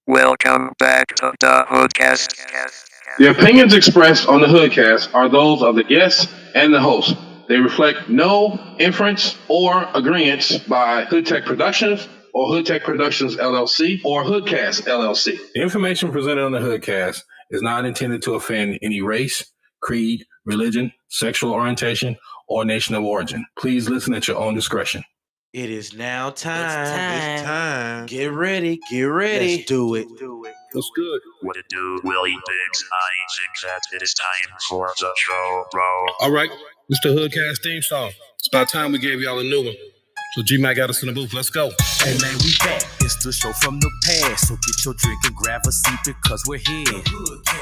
Welcome back to the HoodCast. The opinions expressed on the HoodCast are those of the guests and the host. They reflect no inference or agreement by Hood Tech Productions or Hood Tech Productions LLC or HoodCast LLC. The information presented on the HoodCast is not intended to offend any race, creed, religion, sexual orientation, or nation of origin. Please listen at your own discretion. It is now time. It's time. Get ready. Let's do it. What's good? What it do, Willie Biggs? I think that it is time for the show, bro. All right, it's the HoodCast theme song. It's about time we gave y'all a new one. So G-Mac got us in the booth. Let's go. Hey man, we back. It's the show from the past. So get your drink and grab a seat because we're here.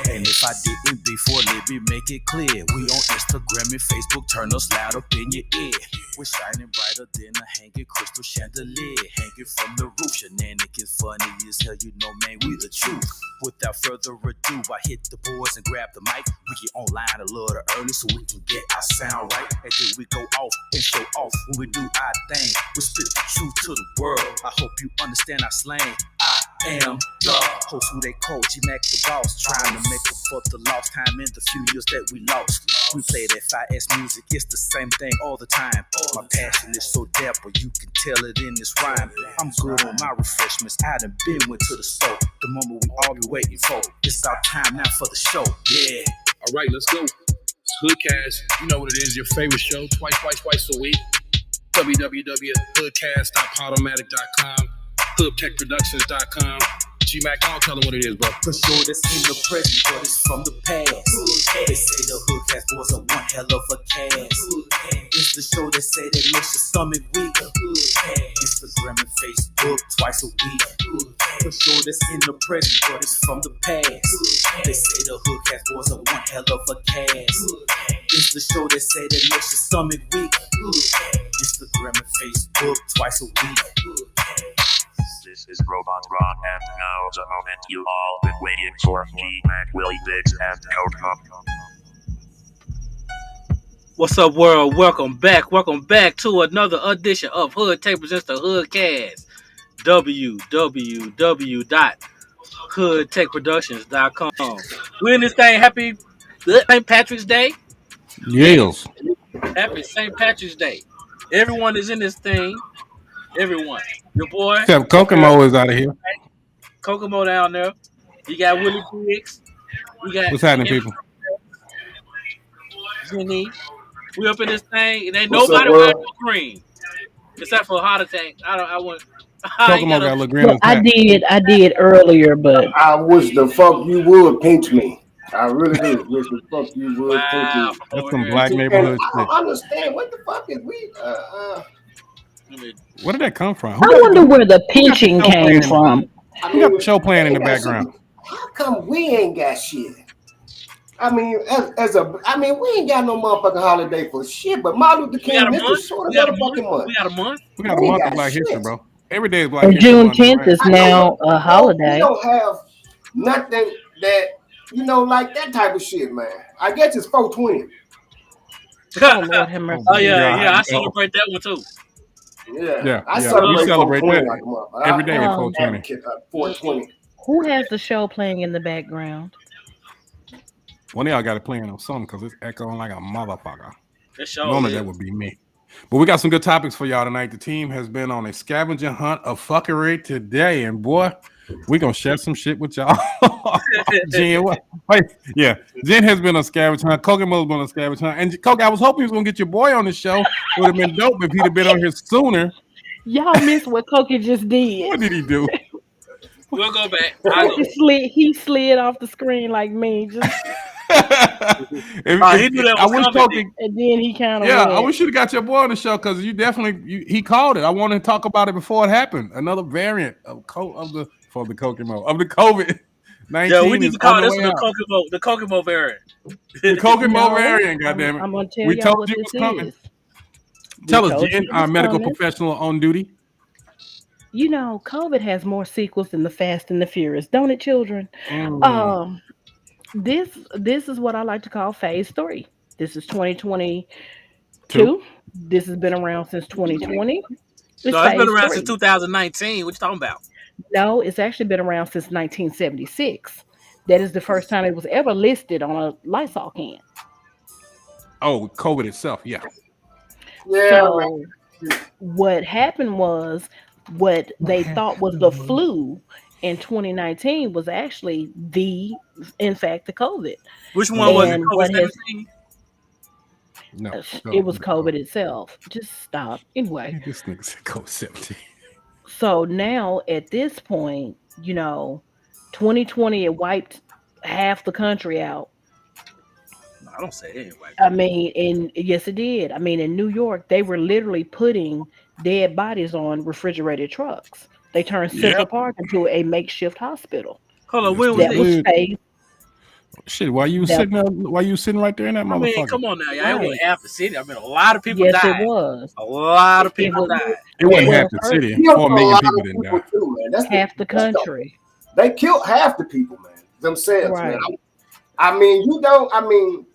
And if I didn't before, let me make it clear. We on Instagram and Facebook. Turn us loud up in your ear. We're shining brighter than a hanging crystal chandelier. Hanging from the roof. Shenanigans funny as hell. You know, man, we the truth. Without further ado, I hit the boards and grab the mic. We get online a little early so we can get our sound right. And then we go off and show off when we do our thing. We spit the truth to the world. I hope you understand our slang. I am the host who they call G-Mac the boss. Trying to make up for the lost time in the few years that we lost. We play that 5S music, it's the same thing all the time. My passion is so dapper, you can tell it in this rhyme. I'm good on my refreshments, I done went to the store. The moment we all be waiting for. It's our time now for the show, yeah. All right, let's go. It's HoodCast. You know what it is, your favorite show. Twice a week. www.hoodcast.podomatic.com, hoodtechproductions.com. G-Mac, I'll tell them what it is, bro. For sure, that's in the present, but it's from the past. They say the HoodCast was a one hell of a cast. It's the show that say that makes your stomach weak. Instagram and Facebook twice a week. For sure, that's in the present, but it's from the past. They say the HoodCast was a one hell of a cast. It's the show that say that makes your stomach weak. Instagram and Facebook twice a week. This is Robot Ron, and now the moment you all been waiting for. G-Mac, Willie Biggs, and Kokomo. What's up, world? Welcome back to another edition of Hood Tech presents the HoodCast. www.hoodtechproductions.com. We're in this thing. Happy St. Patrick's Day. Yes. Happy St. Patrick's Day. Everyone is in this thing. Everyone. Your boy. Except Kokomo is out of here. Kokomo down there. You got Willie Biggs. We got What's happening, people? Jenny. We up in this thing. It ain't nobody wearing no green. Except for a heart attack. I want Kokomo got a little green on his I hat. did earlier, but I wish the fuck you would pinch me. I really do. Wish the fuck you would pinch me. That's some black neighborhood I shit. don't understand what the fuck is we. Where did that come from? I wonder where the pinching came from. Who got the show playing in the background? How come we ain't got shit? I mean, we ain't got no motherfucking holiday for shit. But Martin Luther King, this is sort of motherfucking month. We got a month. We got a month of Black History, bro. Every day is Black And History. June Month, 10th right? is now a holiday. We don't have nothing that like that type of shit, man. I guess it's 420. Oh, Lord have mercy. Oh yeah. I celebrate that one too. Yeah. I We celebrate celebrate 420 that like a month. every day at 420. 420. Who has the show playing in the background? One of y'all got it playing on something because it's echoing like a motherfucker. Sure Normally that would be me. But we got some good topics for y'all tonight. The team has been on a scavenger hunt of fuckery today, and boy, we gonna share some shit with y'all. Jen, Jen has been on a scavenger hunt. Kokomo's been on a scavenger hunt, and Coke, I was hoping he was gonna get your boy on the show. It would have been dope if he'd have been on here sooner. Y'all missed what Cokie just did. What did he do? We'll go back. He slid off the screen like me. He knew that was coming. And then he kind of I wish you'd have got your boy on the show because he called it. I want to talk about it before it happened. Another variant of the COVID-19. Yeah, we need to call this one the Kokomo variant. The Kokomo variant, goddammit. I'm gonna tell we y'all told what you this what's coming. is. Tell us, Jen, our medical professional on duty. You know, COVID has more sequels than the Fast and the Furious, don't it, children? This is what I like to call phase 3. This is 2022. This has been around since 2020. It's been around since 2019. What you talking about? No, it's actually been around since 1976. That is the first time it was ever listed on a Lysol can. Oh, COVID itself. Yeah. Yeah, So what happened was what they thought was the flu in 2019 was actually in fact, the COVID. Which one was it? And COVID what has 17? No. it was COVID itself. Just stop. Anyway, This nigga said COVID 17. so now at this point, 2020 it wiped half the country out. No, I don't say it anyway. I mean, yes, it did. I mean, in New York, they were literally putting dead bodies on refrigerated trucks. They turned Central Yep. Park into a makeshift hospital. Hold on, Yes, when they was That was this? did. phase. Shit, why you That sitting up? Why you sitting right there in that I mean, motherfucker? come on now. Y'all ain't right. with half the city. I mean, a lot of people Yes, it died. was. A lot of It people was. died. It wasn't half Well, the first, city. killed 4 a million lot people of didn't people die. too, man. half the country. They killed half the people, man, themselves, man. Right. I mean, you don't. I mean,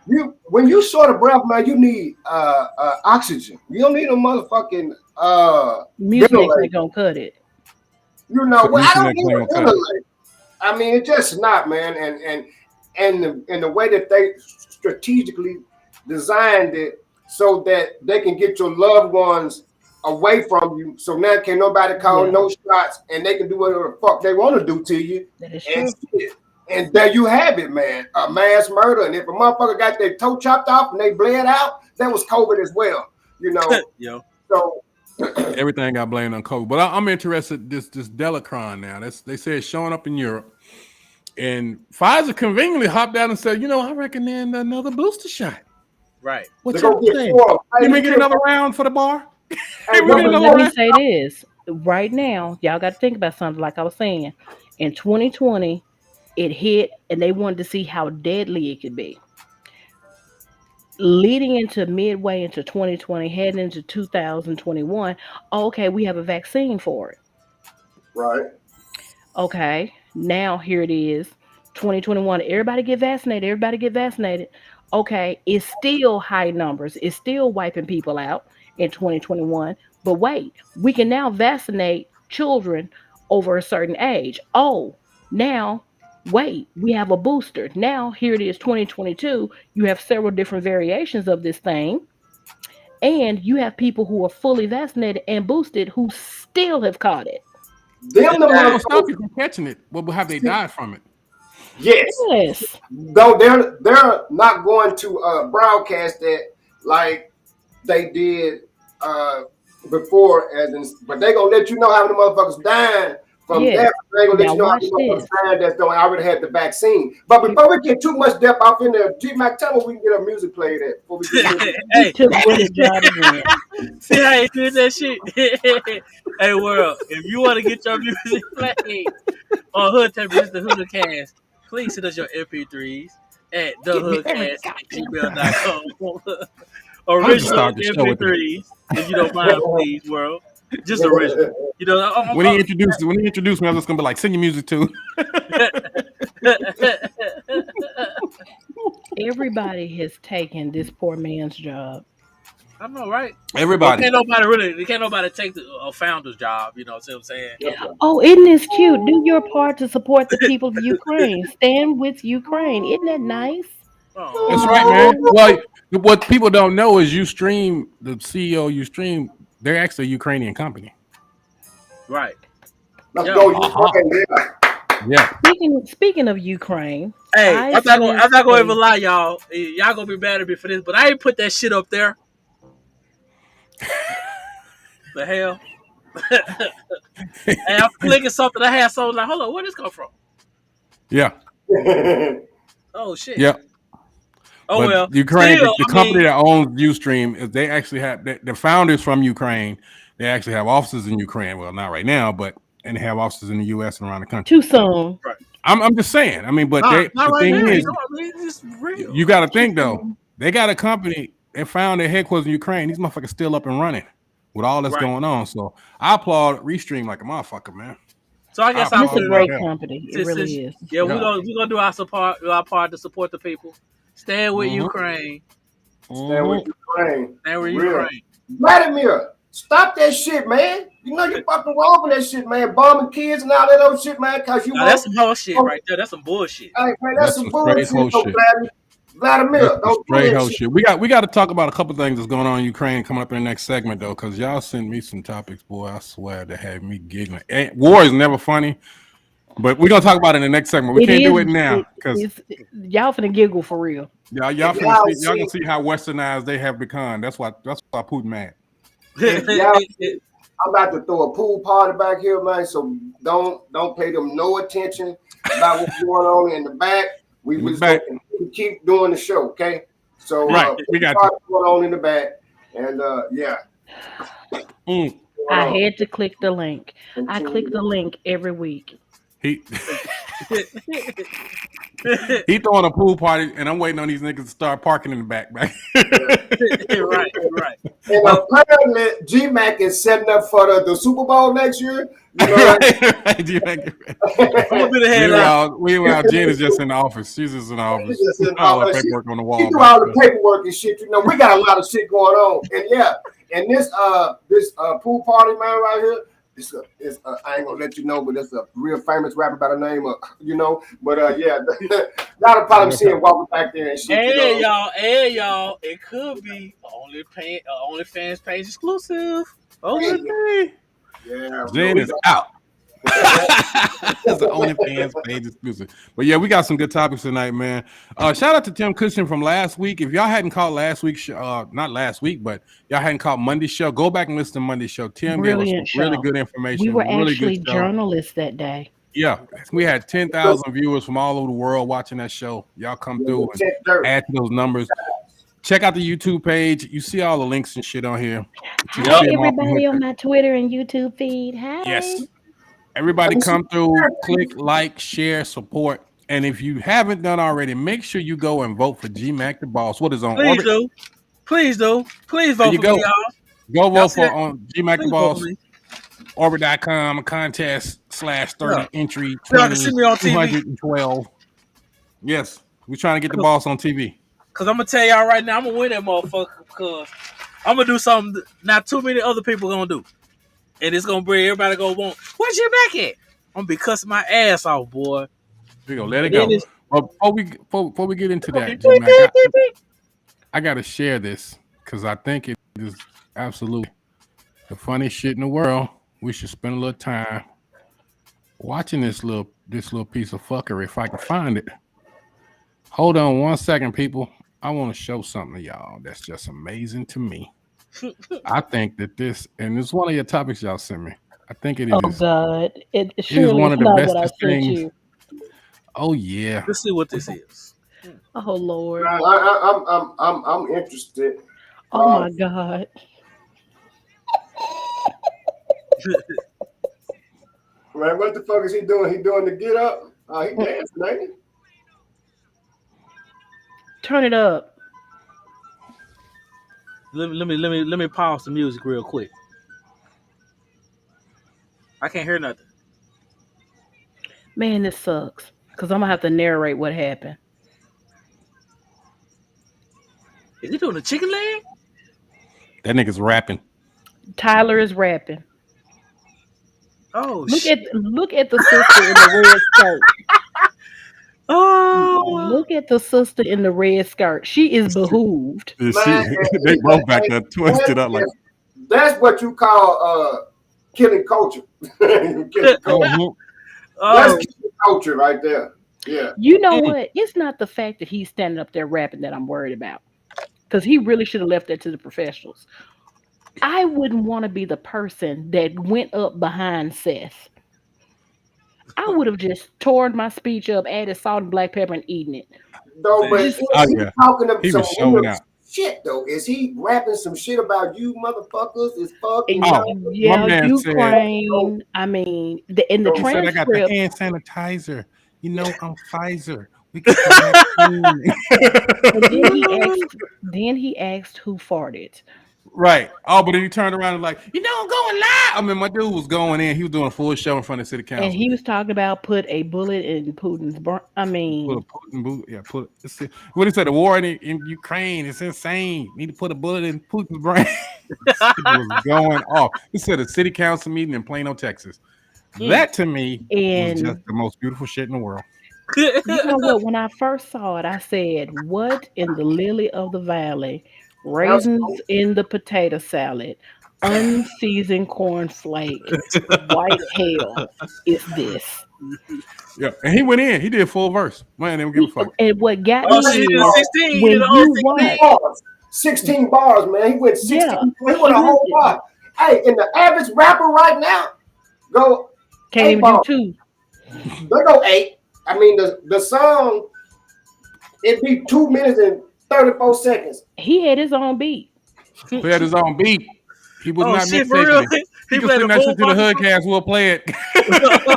you when you short of breath, man, you need oxygen. You don't need a motherfucking Mucinex ventilator. ain't gonna cut it. You know, So well, I don't Mucinex need ain't a gonna cut it. ventilator. I mean, it's just not, man. And the way that they strategically designed it so that they can get your loved ones away from you. So now can nobody call Yeah, no shots, and they can do whatever the fuck they want to do to you. that is And true. shit. And there you have it, man. A mass murder. And if a motherfucker got their toe chopped off and they bled out, that was COVID as well. You know. Yo. So Everything got blamed on COVID. But I'm interested. This Delacron now. They say it's showing up in Europe, and Pfizer conveniently hopped out and said, I recommend another booster shot. Right. What they're y'all gonna get say? four. Can we get another round for the bar? Hey, Can we But get another let me round? say this right now, y'all got to think about something. Like I was saying, in 2020, it hit, and they wanted to see how deadly it could be. Leading into midway into 2020, heading into 2021, okay, we have a vaccine for it. right. Okay, now here it is, 2021. Everybody get vaccinated. Everybody get vaccinated. Okay, it's still high numbers. It's still wiping people out in 2021. But wait, we can now vaccinate children over a certain age. Oh, now wait, we have a booster. Now here it is, 2022. You have several different variations of this thing, and you have people who are fully vaccinated and boosted who still have caught it. Them the It's not gonna stop motherfuckers. you from catching it. Well, have they died from it? Yes. Yes. Though they're not going to broadcast that like they did before, but they gonna let you know how many motherfuckers dying from Yes. that. They gonna let Now you know how watch many motherfuckers this. dying that don't already had the vaccine. But before we get too much depth off in there, G Mac, tell me we can get our music played at before we get into He Hey, took Willie's job again. see how he did that shit? Hey, world, if you want to get your music played on Hood Tape, this is the HoodCast. Please send us your MP3s at Give me every goddamn thehoodcast@gmail.com. I'm just Original starting the show with it. MP3s, if you don't mind, please, world. Just original. You know, When he introduced me, I was just gonna be like, sing your music too. Everybody has taken this poor man's job. I know, right? Well, Everybody. can't nobody take a founder's job. You know what I'm saying? Oh, isn't this cute? Do your part to support the people of Ukraine. Stand with Ukraine. Isn't that nice? That's Oh, right, man. Well, what people don't know is Ustream, the CEO of Ustream, they're actually a Ukrainian company. right. Let's Yeah. go Ukraine. Yeah. Speaking of Ukraine, Hey, I I'm not gonna sent even lie, y'all. Y'all gonna be mad at me for this, but I ain't put that shit up there. The hell? Hey, I'm clicking something. I had something like, hold on, where this come from? Yeah. Oh shit. Yeah. Oh But well. Ukraine, Still, the company that owns Ustream, is they actually have the founders from Ukraine. They actually have offices in Ukraine. Well, not right now, but and they have offices in the U.S. and around the country. too soon. right. I'm just saying. I mean, but Not the right thing now. is, It's real. you got to think though. They got a company. They found their headquarters in Ukraine. These motherfuckers still up and running with all that's Right. going on. So I applaud Restream like a motherfucker, man. So I guess I It's a applaud great like hell. company. It really is. Yeah, Yeah. we're gonna do our part to support the people. Stand with Mhm. Ukraine. Stand with Ukraine. Stand with Real. Ukraine. Vladimir, stop that shit, man. You know you fucking wrong with that shit, man. Bombing kids and all that other shit, man. Cause you Now, that's some bullshit right there. That's some bullshit. Hey, man, That's that's some some straight bullshit. hoe So shit. Vladimir, That's some don't do straight that hoe shit. shit. We got to talk about a couple things that's going on in Ukraine coming up in the next segment though, because y'all sent me some topics, boy. I swear they had me giggling. War is never funny, but we're gonna talk about it in the next segment. We can't do it now because y'all finna giggle for real. y'all If finna y'all see, y'all can see, see how westernized they have become. That's why Putin mad. if y'all see, I'm about to throw a pool party back here, man. So don't pay them no attention about what's going on in the back. We In the just back. gonna keep doing the show, okay? So Right, we got party going on in the back, and yeah. I had to click the link. I Continue. click the link every week. he he throwing a pool party, and I'm waiting on these niggas to start parking in the back. right. And apparently, GMAC is setting up for the Super Bowl next year. You know, right. I'm gonna be the headline. Meanwhile, Jen is just in the office. She's just in the office. She's just in the All the office. paperwork on the She wall. do all the paperwork and shit. You know, we got a lot of shit going on. And yeah, and this pool party man right here, I ain't gonna let you know, but it's a real famous rapper by the name of, you know. But yeah, y'all will probably see him walking back there and shit. Hey You know? y'all, it could be OnlyFans page exclusive. Okay. Yeah, Jen is out. That's the OnlyFans page exclusive. But yeah, we got some good topics tonight, man. Shout out to Tim Cushing from last week. If y'all hadn't caught last week's show, not last week, but y'all hadn't caught Monday's show, go back and listen to Monday's show. Tim Brilliant gave us really show. good information. We were really actually good show. journalists that day. Yeah, we had 10,000 viewers from all over the world watching that show. Y'all come through and add to those numbers. Check out the YouTube page. You see all the links and shit on here. Hi, everybody on my Twitter and YouTube feed. Hi. Yes. Everybody come through, click, like, share, support. And if you haven't done already, make sure you go and vote for GMAC the Boss. What is on Please Orbit? do. Please vote for me, y'all. Go vote for see that? on GMAC the Please vote Boss. for me. Orbit.com, a contest /30 entry Y'all can see me on 20, TV. 212. Yes, we're trying to get the boss on TV. Cause I'm gonna tell y'all right now, I'm gonna win that motherfucker. Cause I'm gonna do something not too many other people gonna do, and it's gonna bring everybody go want. Where's your back at? I'm gonna be cussing my ass off, boy. We gonna let it go. But before we get into that, G-Mac, I gotta share this because I think it is absolutely the funniest shit in the world. We should spend a little time watching this little piece of fuckery if I can find it. Hold on 1 second, people. I want to show something to y'all that's just amazing to me. I think that this, and it's one of your topics y'all sent me. I think it is. Oh God! It is one of the best things. You. Oh yeah. Let's see what this is. Oh Lord! I'm interested. Oh my God! Man, what the fuck is he doing? He doing the get up? He dancing, ain't he? Turn it up. Let me pause the music real quick. I can't hear nothing. Man, this sucks. Cause I'm gonna have to narrate what happened. Is he doing a chicken leg? That nigga's rapping. Tyler is rapping. Oh look shit! Look at the sister in the red skirt. Oh, look at the sister in the red skirt. She is behooved. They both back there twisted up like. That's what you call killing culture. Killing culture. That's killing culture right there. Yeah. You know what? It's not the fact that he's standing up there rapping that I'm worried about. Because he really should have left that to the professionals. I wouldn't want to be the person that went up behind Seth. I would have just torn my speech up, added salt and black pepper, and eaten it. No, but is he talking about some showing out. Shit though? Is he rapping some shit about you motherfuckers? Is fucking yeah, Ukraine. Said, I mean, in the transcript, I got the hand sanitizer. You know, I'm Pfizer. We get the then he asked who farted. Right. Oh, but then he turned around and like, I'm going live. I mean, my dude was going in. He was doing a full show in front of city council. And he was talking about put a bullet in Putin's brain. I Put a mean, Putin boot. Yeah, what he said, the war in Ukraine is insane. Need to put a bullet in Putin's brain. It was going off. He said a city council meeting in Plano, Texas. That to me was just the most beautiful shit in the world. you know what? When I first saw it, I said, "What in the lily of the valley? Raisins in the potato salad, unseasoned cornflake, white hell is this?" Yeah, and he went in. He did full verse. Man, they don't give a fuck. And what got Oh, me shit, he is did 16. when He did the whole you 16. watch. 16 bars, man. He went 16. Yeah, He went a whole bar. Hey, and the average rapper right now go can't 8 even bars. do 2. They go 8. I mean, the song, it be 2 minutes and 34 seconds. He had his own beat. He had his own beat. He was not shit, for real? mixing. He He can played send the that full shit to the bar? HoodCast. We'll play it.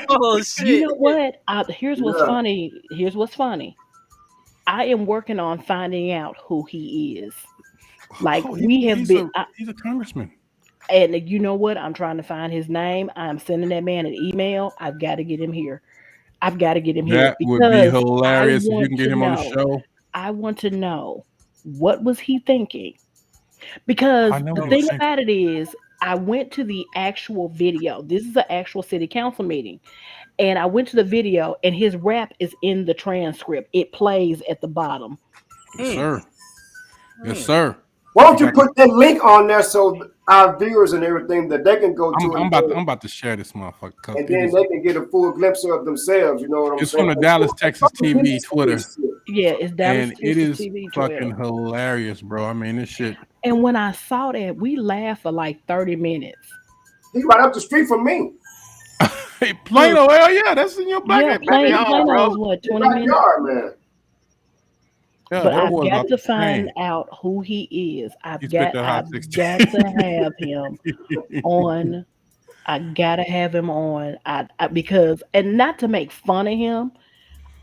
Oh, shit. You know what? Here's what's Yeah. funny. Here's what's funny. I am working on finding out who he is. Like we have he's been, he's a congressman. and you know what? I'm trying to find his name. I'm sending that man an email. I've got to get him here. I've got to get him here That would be because hilarious if you want can get to him on the know. show. I want to know what was he thinking, because I know the what thing he's about it is, I went to the actual video. This is an actual city council meeting, and I went to the video, and his rap is in the transcript. It plays at the bottom. Yes, sir. Yes, sir. Why don't you put that link on there so our viewers and everything that they can go to I'm about to share this motherfucker. and then they can get a full glimpse of themselves. You know what I'm It's saying? from the Dallas, Texas TV Twitter. Yeah, it's Dallas, And it Texas is TV fucking Twitter. hilarious, bro. I mean, this shit. And when I saw that, we laughed for like 30 minutes. He right up the street from me. Hey, Plano, hell yeah, that's in your Yeah, backyard, Plano is what, 20 minutes? Backyard, man. Yeah, But that I've was got about to the find same. out who he is. I've He spit got that hot to 16. have him on. I gotta have him on. Because, and not to make fun of him,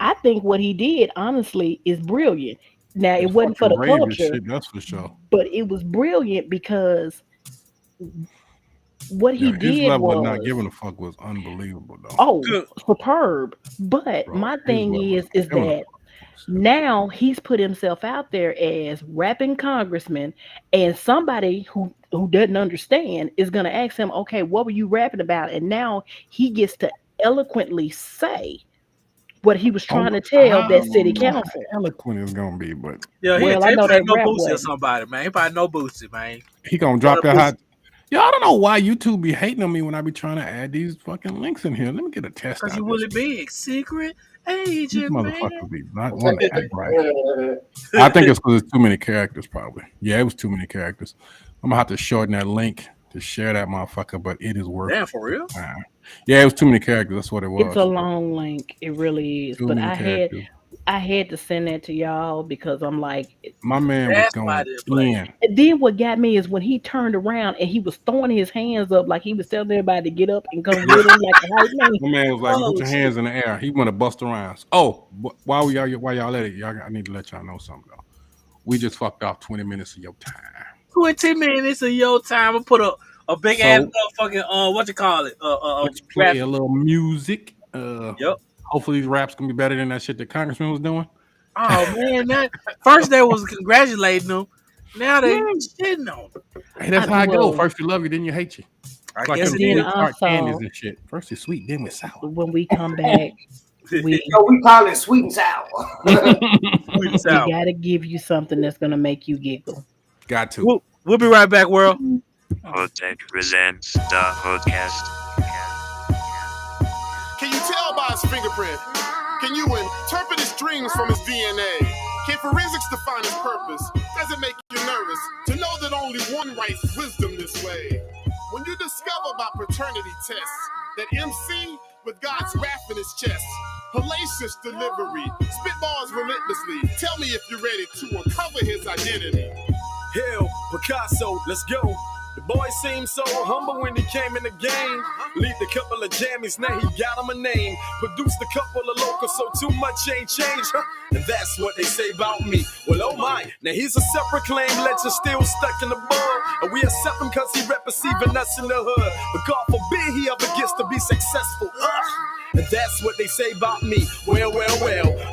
I think what he did honestly is brilliant. Now it wasn't for the Fucking rave and culture, shit, that's for sure. but it was brilliant because what he Yeah, his did level of was, not giving a fuck was unbelievable, though. oh, superb. But Bro, my his thing level is of not giving a that now he's put himself out there as rapping congressman, and somebody who doesn't understand is going to ask him, okay, what were you rapping about? And now he gets to eloquently say what he was trying to tell that city council. Eloquent is gonna be, but Yeah, he Well, I know probably that no rap Boosie or wasn't. somebody, man. He probably no Boosie, man. he gonna drop that hot. Yo, I don't know why YouTube be hating on me when I be trying to add these fucking links in here. Let me get a test. Because out you this really big. Secret These agent, man. motherfuckers be not want to act right. I think it's because it's too many characters, probably. Yeah, it was too many characters. I'm gonna have to shorten that link to share that motherfucker, but it is worth Damn, it. for real? Yeah, it was too many characters. That's what it was. It's a long link. It really is. Too But many characters. I had to send that to y'all because I'm like, My man was That's why going I didn't play. in. and then what got me is when he turned around and he was throwing his hands up like he was telling everybody to get up and come with him like a hype man. My man was like, Oh, "Put your shit. hands in the air." He want to bust around. Oh, while y'all at it, I need to let y'all know something though. We just fucked off 20 minutes of your time. 20 minutes of your time. I put a big So- ass motherfucking what you call it? Let's play a little music. Yep. Hopefully these raps gonna be better than that shit the congressman was doing. Oh man, that first they was congratulating them. Now they shitting on them. Hey, that's how I go. Well- First you love you, then you hate you. I It's like guess them it then is. tart also- candies and shit. First it's sweet, then it's sour. When we come back, we So we call it sweet and sour. Sweet and sour. gotta give you something that's gonna make you giggle. Got to. We'll be right back, world. HoodTech presents the HoodCast. Can you tell by his fingerprint? Can you interpret his dreams from his DNA? Can forensics define his purpose? Does it make you nervous to know that only one writes wisdom this way? When you discover by paternity tests that MC with God's wrath in his chest, hellacious delivery, spitballs relentlessly. Tell me if you're ready to uncover his identity. Hell, Picasso, let's go. The boy seemed so humble when he came in the game. Lead a couple of jammies, now he got him a name. Produced a couple of locals, so too much ain't changed, huh? And that's what they say about me. Well, oh my, now here's a separate claim. Legend still stuck in the bud. And we accept him cause he representing us in the hood. But God forbid he ever gets to be successful. And that's what they say about me. Well,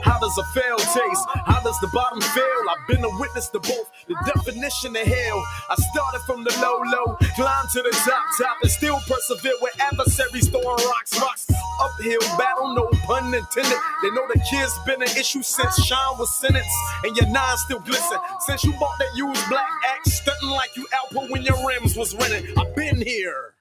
how does a fail taste? How does the bottom feel? I've been a witness to both the definition of hell. I started from the low, climbed to the top, and still persevere with adversaries throwing rocks. Uphill battle, no pun intended. They know the kid's been an issue since Sean was sentenced, and your nine still glisten. Since you bought that used black axe, stunting like you Alpo when your rims was rented. I've been here.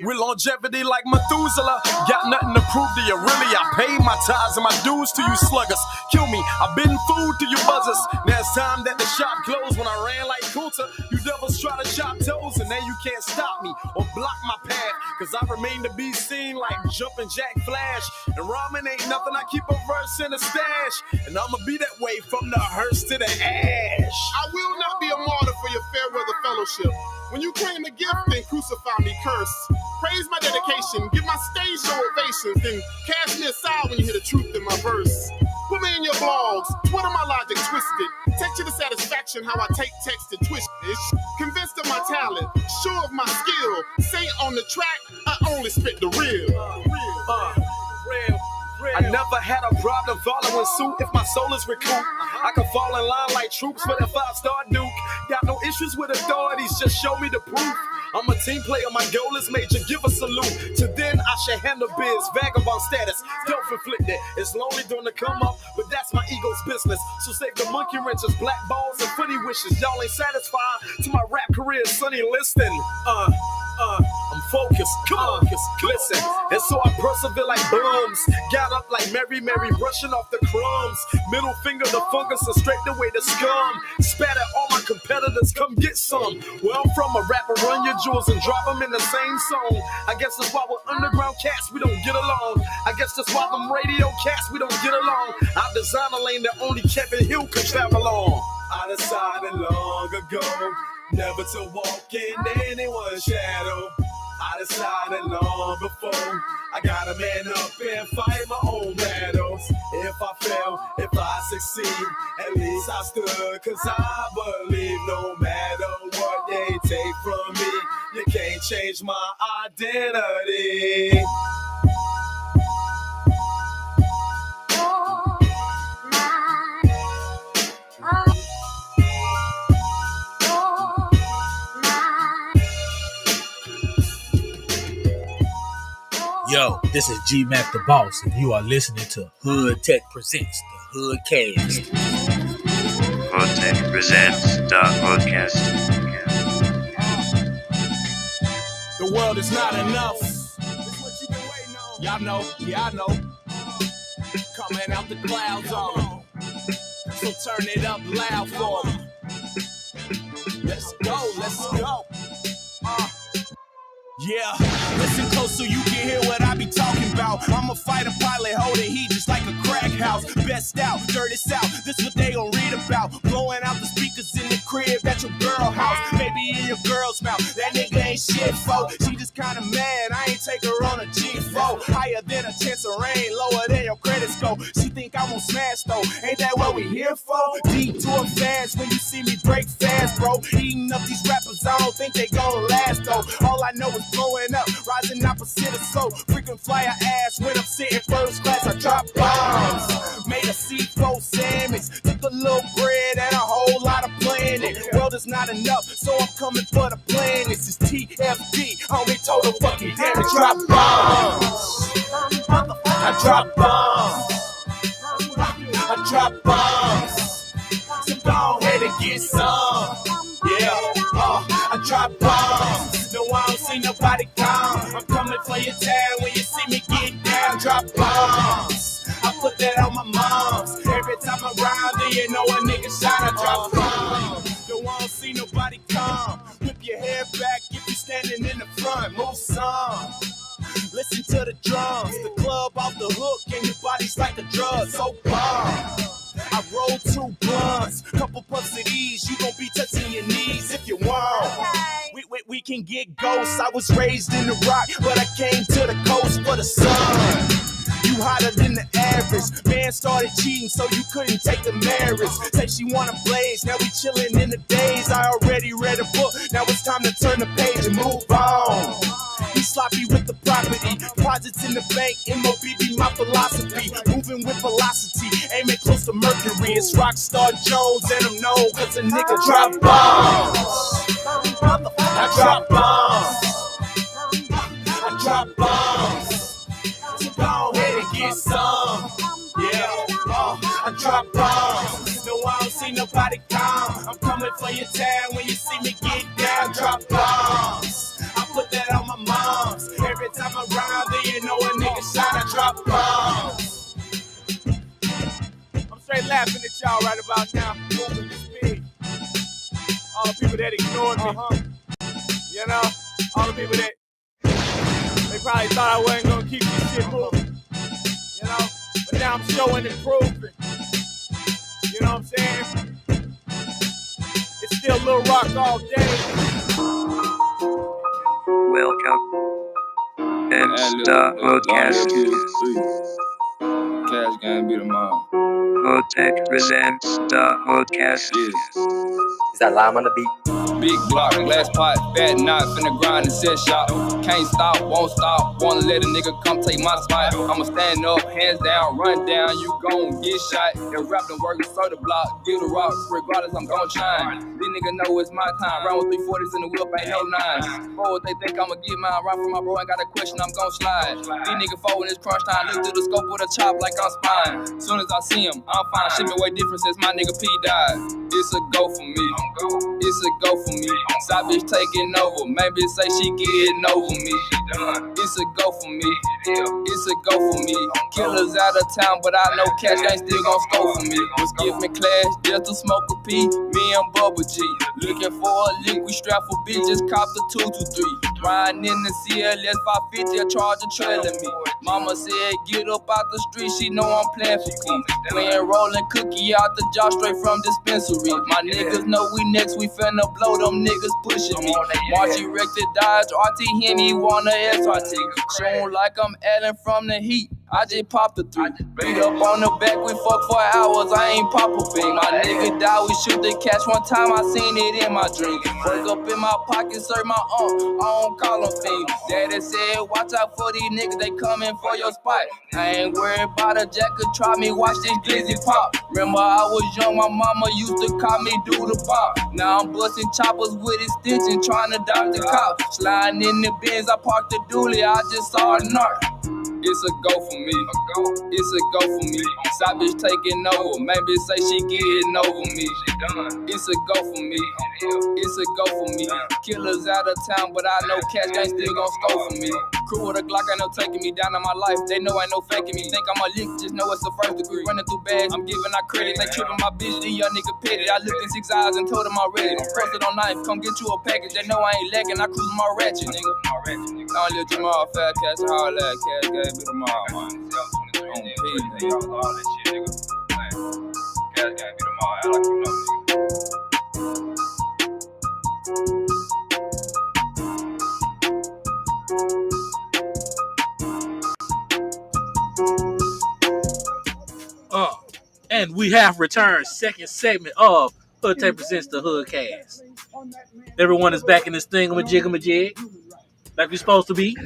With longevity like Methuselah, got nothing to prove to you, really. I paid my tithes and my dues to you sluggers. Kill me, I've been food to you buzzers. Now it's time that the shop closed. When I ran like Kunta, you devils try to chop toes, and now you can't stop me or block my path, cause I remain to be seen like Jumpin' Jack Flash. And ramen ain't nothing, I keep a verse in a stash, and I'ma be that way from the hearse to the ash. I will not be a martyr for your fair weather fellowship. When you claim a gift, then crucify me cursed. Praise my dedication, give my stage show ovations, then cast me aside when you hear the truth in my verse. Put me in your blogs, Twitter my logic twisted. Text you the satisfaction how I take text and twist it. Convinced of my talent, sure of my skill. Say on the track, I only spit the real. I never had a problem following suit if my soul is recouped. I can fall in line like troops with a 5-star Duke. Got no issues with authorities, just show me the proof. I'm a team player, my goal is major, give a salute. To then I should handle biz, vagabond status, self-inflicted. It's lonely during the come up, but that's my ego's business. So save the monkey wrenches, black balls, and funny wishes. Y'all ain't satisfied to my rap career, Sonny Liston. I'm focused, come on, listen. And so I persevere like bums. Got up like Mary, brushing off the crumbs. Middle finger the fungus and straight away the scum. Spat at all my competitors, come get some. Where I'm from, a rapper run your jewels and drop them in the same song. I guess that's why we're underground cats, we don't get along. I guess that's why them radio cats, we don't get along. I designed a lane that only Kevin Hill could travel on. I decided long ago never to walk in anyone's shadow. I decided long before I gotta man up and fight my own battles. If I fail, if I succeed, at least I stood, cause I believe no matter what they take from me, you can't change my identity. Yo, this is G Mac the Boss, and you are listening to Hood Tech Presents the HoodCast. Hood Tech presents the HoodCast. The world is not enough. Y'all know, yeah I know. Coming out the clouds on. So turn it up loud for me. Let's go. Yeah, listen close so you can hear what I be talking about. I'm a fighter pilot holding heat just like a crack house. Best out, dirty south, this what they gon' read about. Blowing out the speakers in the crib at your girl house. Maybe in your girl's mouth, that nigga ain't shit, fo. She just kinda mad, I ain't take her on a G4. Higher than a chance of rain, lower than your credit score. She think I'm gon' smash though, ain't that what we here for? Deep to a fast when you see me break fast, bro. Eating up these rappers, I don't think they gon' last though. All I know is blowing up, rising opposite of slow. Frequent flyer ass when I'm sitting first class. I drop bombs, made a C4 sandwich, took a little bread and a whole lot of planet. World is not enough, so I'm coming for the planet. This is TFD, homie, total fucking damage. Drop bombs, I drop bombs, I drop bombs. So go ahead and get some, yeah. I drop bombs. No, I don't see nobody come. I'm coming for your town when you see me get down. Drop bombs. I put that on my mom's. Every time I'm around, do you know a nigga shot? I drop bombs. No, I don't see nobody come. Whip your hair back if you standing in the front. Move some. Listen to the drums. The club off the hook and your body's like a drug. So bomb. I roll 2 blunts, couple puffs of these, you gon' be touching your knees if you want. We can get ghosts. I was raised in the rock, but I came to the coast for the sun. You hotter than the average. Man started cheating, so you couldn't take the marriage. Say she wanna blaze, now we chillin' in the days. I already read a book, now it's time to turn the page and move on. He sloppy with the property, deposits in the bank, MOBB my philosophy. Moving with velocity, aiming close to Mercury. It's Rockstar Jones and I'm known cause a nigga drop bombs. I drop bombs. I drop bombs. So go ahead and get some. Yeah, I drop bombs. No, I don't see nobody come. I'm coming for your town when you see me get down. Drop bombs. I put that on my mom's. Every time I rhyme, then you know a nigga shot. I drop bombs. I'm straight laughing at y'all right about now. Moving the speed. All the people that ignored me. You know, all the people that they probably thought I wasn't gonna keep this shit moving. You know, but now I'm showing and proving. You know what I'm saying? It's still Lil Rock all day. Welcome. It's the HoodCast. Cash Game be the mom. HoodTech presents the HoodCast. Is that lime on the beat? Big block, glass pot, fat knot, finna grind and set shop. Can't stop, won't stop, wanna let a nigga come take my spot. I'ma stand up, hands down, run down, you gon' get shot. That rap done work, start the block, get a rock, regardless I'm gon' shine. These niggas know it's my time, round with 340s in the whip, ain't no nines. Boy, they think I'ma get mine, right from my bro, ain't got a question, I'm gon' slide. These niggas folding this crunch time, look through the scope with a chop like I'm spine. Soon as I see him, I'm fine, shit been way different since my nigga P died. It's a go for me, it's a go for me. Side bitch taking over, maybe say she getting over me. It's a go for me, it's a go for me. Killers out of town, but I know cash ain't still gon' score for me. Was giving class just to smoke a P, me and Bubba G. Looking for a liquid strap for B, just cop the 223. Riding in the CLS 550, a charger trailing me. Mama said get up out the street, she know I'm playing for keys. Playing rolling cookie out the jaw straight from dispensary. My niggas know we next, we finna blow them niggas pushing me. March erected Dodge, RT Henny, wanna SRT. Showing like I'm Allen from the heat. I just popped the 3. Beat up on the back, we fuck for hours, I ain't pop a thing. My nigga died, we shoot the catch one time, I seen it in my dream. Work up in my pocket, serve my I don't call them fiends. Daddy said, watch out for these niggas, they coming for your spot. I ain't worried about a jack could try me, watch this glizzy pop. Remember I was young, my mama used to call me do the bop. Now I'm busting choppers with extension, trying to dodge the cop. Sliding in the bins, I parked the dually, I just saw a narc. It's a go for me, it's a go for me. Side bitch taking over, maybe say she getting over me. It's a go for me, it's a go for me. Killers out of town, but I know cash ain't still gon' score for me. Crew with a Glock, ain't no taking me down in my life. They know ain't no faking me. Think I'm a lick, just know it's the first degree. Running through bags, I'm giving out credit. They tripping my bitch, these young nigga petty. I looked in 6 eyes and told them already. Posted on knife, come get you a package. They know I ain't lacking, I cruise my ratchet, nigga. I don't live tomorrow, fat cash, and hard lad, cash game be tomorrow, man. On P, nigga. All that shit, nigga. Cash game be tomorrow, I like you know, And we have returned, second segment of HoodTech presents the HoodCast. Everyone is back in this thing with jig like we're supposed to be.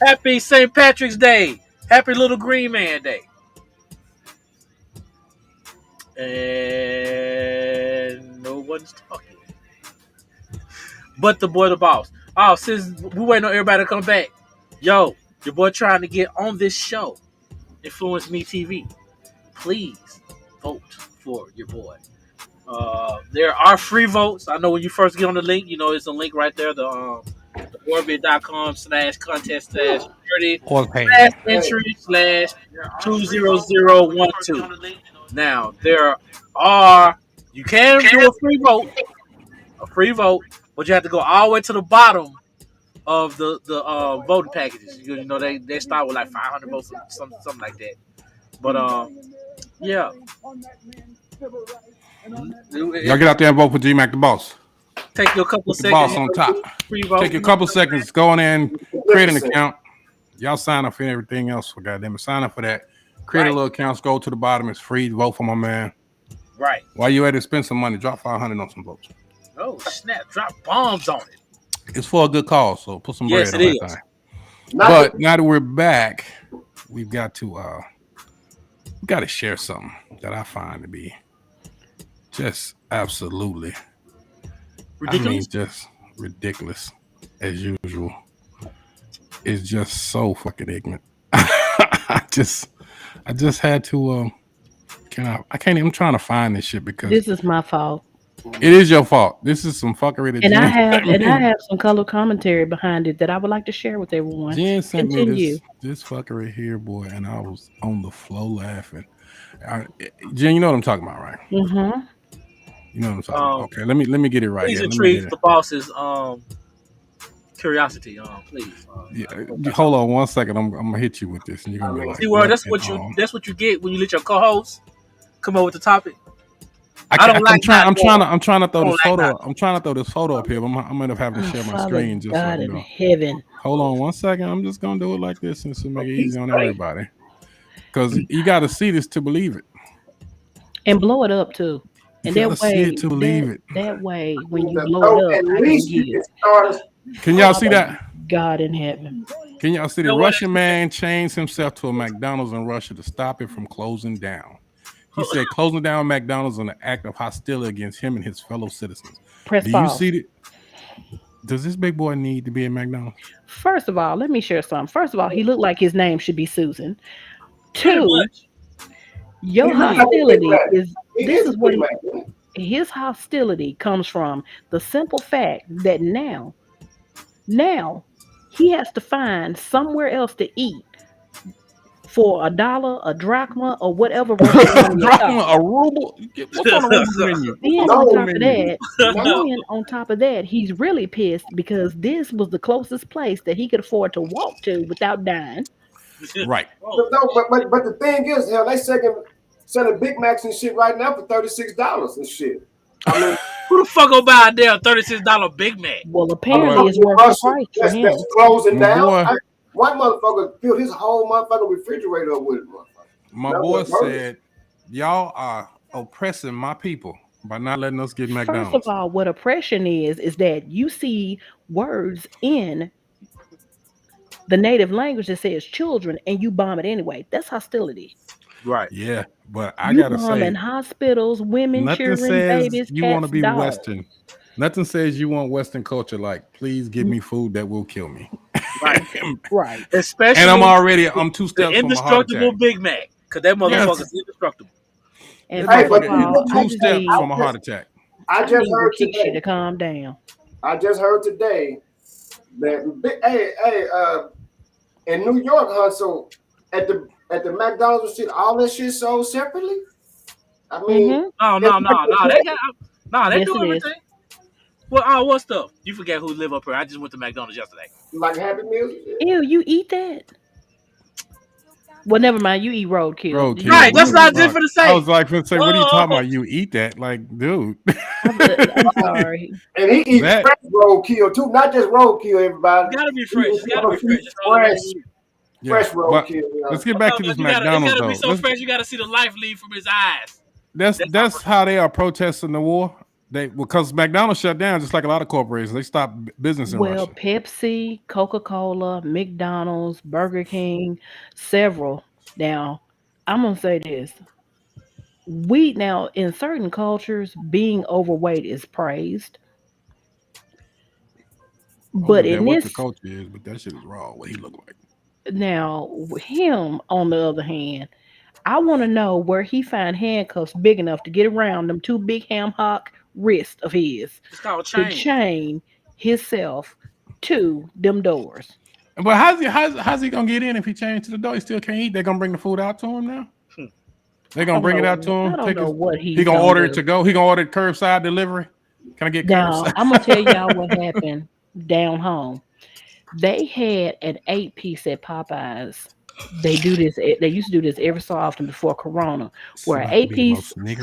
Happy St. Patrick's Day. Happy Little Green Man Day. And no one's talking. But the boy, the boss. Oh, since we waiting on everybody to come back. Yo, your boy trying to get on this show. Influence Me TV. Please vote for your boy. There are free votes. I know when you first get on the link, you know, it's a link right there. The orbit.com/30/entry/20012. Now, you can do a free vote, but you have to go all the way to the bottom of the voting packages. You know, they start with like 500 votes, something like that. But yeah. Y'all get out there and vote for G-Mac the boss. Take your couple the seconds. Boss on top. Take your couple seconds. Go in there and create an account. Y'all sign up for everything else for goddamn it. Sign up for that. Create a Right. little account. Scroll to the bottom. It's free. Vote for my man. Right. While you at it, spend some money. Drop 500 on some votes. Oh snap! Drop bombs on it. It's for a good cause, so put some Yes, bread it on that is. thing. But now that we're back, we've got to share something that I find to be just absolutely Ridiculous. I mean, just ridiculous as usual. It's just so fucking ignorant. I just had to I can't even, I'm trying to find this shit because This is my fault. it is your fault. This is some fuckery that And Jen I have sent me. and I have some color commentary behind it that I would like to share with everyone. Jen sent Continue. me this fuckery here, boy, and I was on the floor laughing. Jen, you know what I'm talking about, right? Mm-hmm. You know what I'm talking about. Okay, let me get it right. Please Let me intrigue get it. the boss's curiosity. Please. Hold on 1 second. I'm gonna hit you with this, and you're gonna be like, See, well, what that's what you get when you let your co-host come up with the topic. I'm trying to throw this photo. I'm trying to throw this photo up here. But I'm gonna end up having to share my Father screen just God so you in know. heaven. Hold on 1 second. I'm just gonna do it like this and to make it easy on everybody. Because you got to see this to believe it, and blow it up too. And you that way, see it to believe it. That way, when you blow it up, I can give. Can y'all see that? God in heaven. Can y'all see the Russian man chains himself to a McDonald's in Russia to stop it from closing down? He said closing down McDonald's is an act of hostility against him and his fellow citizens. Press Do pause. you see it? Does this big boy need to be in McDonald's? First of all, let me share something. First of all, he looked like his name should be Susan. Two, your hostility is this is what his hostility comes from the simple fact that now he has to find somewhere else to eat for $1, a drachma, or whatever. Drachma, a ruble. What's on the ruble menu? Then on top of that, he's really pissed because this was the closest place that he could afford to walk to without dying. Right. No, but the thing is, hell, they selling Big Macs and shit right now for $36 and shit. I mean, who the fuck gonna buy a damn $36 Big Mac? Well, apparently it's worth the price for him. That's closing down. One motherfucker filled his whole motherfucking refrigerator up with it. My boy said, y'all are oppressing my people by not letting us get McDonald's. First of all, what oppression is that you see words in the native language that says children and you bomb it anyway. That's hostility. Right. Yeah, but I gotta say, in hospitals, women, children, babies, you want to be Western. Nothing says you want Western culture like, please give me food that will kill me. Right. Especially, and I'm 2 steps from a heart attack. Big Mac, because that motherfucker's indestructible. And two steps from a heart attack. I just heard today to calm down. I just heard today that in New York, Hustle, at the McDonald's shit, all that shit sold separately. I mean, they do everything. Well, what stuff? You forget who live up here. I just went to McDonald's yesterday. Like Happy Meals? Ew, you eat that? Well, never mind. You eat roadkill. Right, that's what I did for the sake. I was like, what are you talking about? You eat that? Like, dude. I'm sorry. And he eats fresh roadkill too, not just roadkill, everybody. It's gotta be fresh. It's gotta be fresh. Fresh roadkill. Let's get back to this McDonald's, though. It's gotta be so fresh, you gotta see the life leave from his eyes. That's how they are protesting the war. Because McDonald's shut down, just like a lot of corporations, they stopped business in Russia. Pepsi, Coca-Cola, McDonald's, Burger King, several. Now, I'm gonna say this: in certain cultures, being overweight is praised, but in this, the culture is, but that shit is raw. What he look like. Now, him on the other hand, I want to know where he find handcuffs big enough to get around them 2 big ham hock wrists of his to chain himself to them doors. But how's he gonna get in if he chained to the door? He still can't eat. They're gonna bring the food out to him now. They're gonna bring it out to him. I don't know what he gonna order it to go. He gonna order curbside delivery. Can I get curbside? Now, I'm gonna tell y'all what happened down home. They had an 8-piece at Popeyes. They do this. They used to do this every so often before Corona, where an 8-piece from it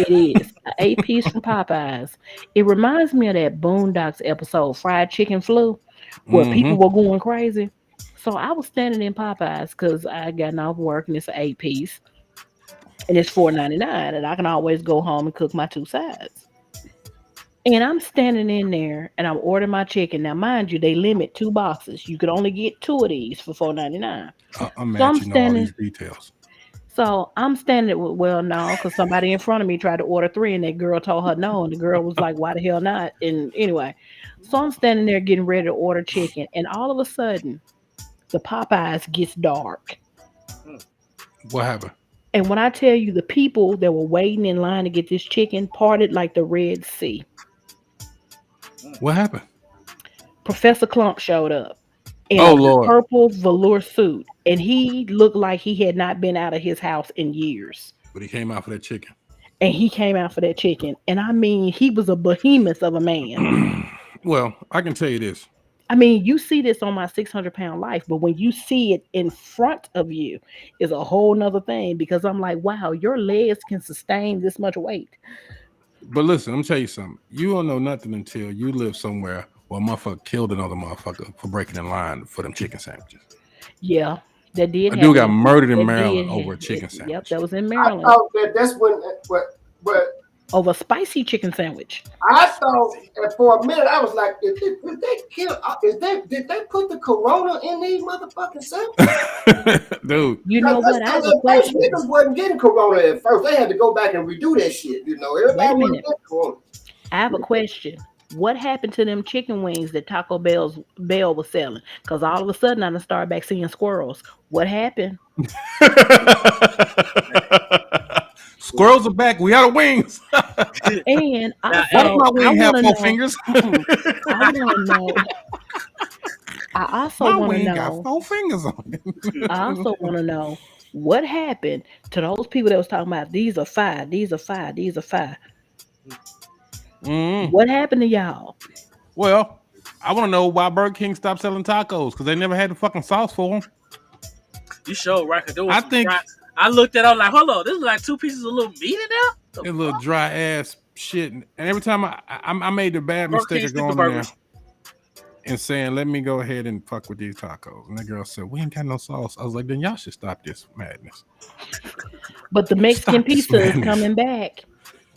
is an 8-piece from Popeyes. It reminds me of that Boondocks episode, Fried Chicken Flu, where people were going crazy. So I was standing in Popeyes because I gotten off work and it's an 8-piece and it's $4.99 and I can always go home and cook my 2 sides. And I'm standing in there and I'm ordering my chicken. Now, mind you, they limit 2 boxes. You could only get 2 of these for $4.99. I'm So mad I'm you know all standing. these details. So I'm standing with, well, no, because somebody in front of me tried to order 3 and that girl told her no. And the girl was like, why the hell not? And anyway, so I'm standing there getting ready to order chicken. And all of a sudden, the Popeyes gets dark. What happened? And when I tell you the people that were waiting in line to get this chicken parted like the Red Sea, What happened? Professor Clump showed up in Oh a Lord. purple velour suit. And he looked like he had not been out of his house in years. But he came out for that chicken. And he came out for that chicken. And I mean, he was a behemoth of a man. Well, I can tell you this. I mean, you see this on my 600-pound life, but when you see it in front of you, is a whole nother thing because I'm like, wow, your legs can sustain this much weight. But listen, I'm gonna tell you something. You don't know nothing until you live somewhere where a motherfucker killed another motherfucker for breaking in line for them chicken sandwiches. Yeah, that did A happen. dude got murdered in That Maryland did over a ha- chicken Yep, sandwich. that was in I Maryland. thought that's when, but Over a spicy chicken sandwich. I thought for a minute I was like, did they kill? Did they put the corona in these motherfucking sandwiches? Dude, You know what? I have a Most question. niggas wasn't getting corona at first. They had to go back and redo that shit. You know, Wait a everybody wasn't minute. getting corona. I have a question. What happened to them chicken wings that Taco Bell was selling? Because all of a sudden I done started back seeing squirrels. What happened? squirrels are back. We out of wings. And Why does also, my I wing have want to 4 know. fingers? I want to know. I also My want to wing got know. 4 fingers on it. I also want to know what happened to those people that was talking about these are fire, these are fire, these are fire. Mm. What happened to y'all? Well, I want to know why Burger King stopped selling tacos because they never had the fucking sauce for them. You sure right? Cause there was I some think fries. I looked at it, I was like, hold on, this is like 2 pieces of little meat in there? it's a little dry ass shit. And every time I made the bad Burger mistake King of stick to going in there burgers. and saying, let me go ahead and fuck with these tacos. And that girl said, we ain't got no sauce. I was like, then y'all should stop this madness. But the Mexican Stop this pizza is madness. coming back.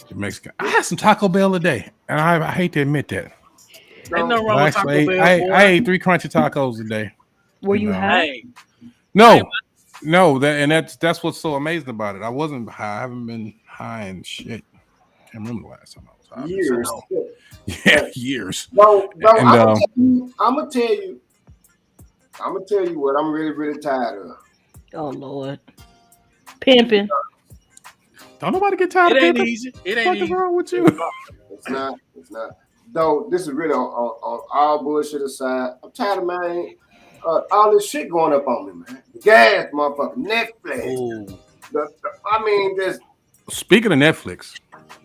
The Mexican. I had some Taco Bell today, and I hate to admit that. Ain't nothing But wrong I with Taco actually Bell, ate, boy. I ate 3 crunchy tacos today. Were you high? Hey, No, that's what's so amazing about it. I wasn't high. I haven't been high in shit. Can't remember the last time I was high. Years. Yeah, years. Bro, And, I'm gonna tell you what I'm really, really tired of. Oh Lord, pimping. Don't nobody get tired it of ain't pimping. easy. It What ain't is easy. wrong with you? It's not. Though this is really on all bullshit aside. I'm tired of man. All this shit going up on me, man. The gas, motherfucker, Netflix. Ooh. I mean, this. Speaking of Netflix,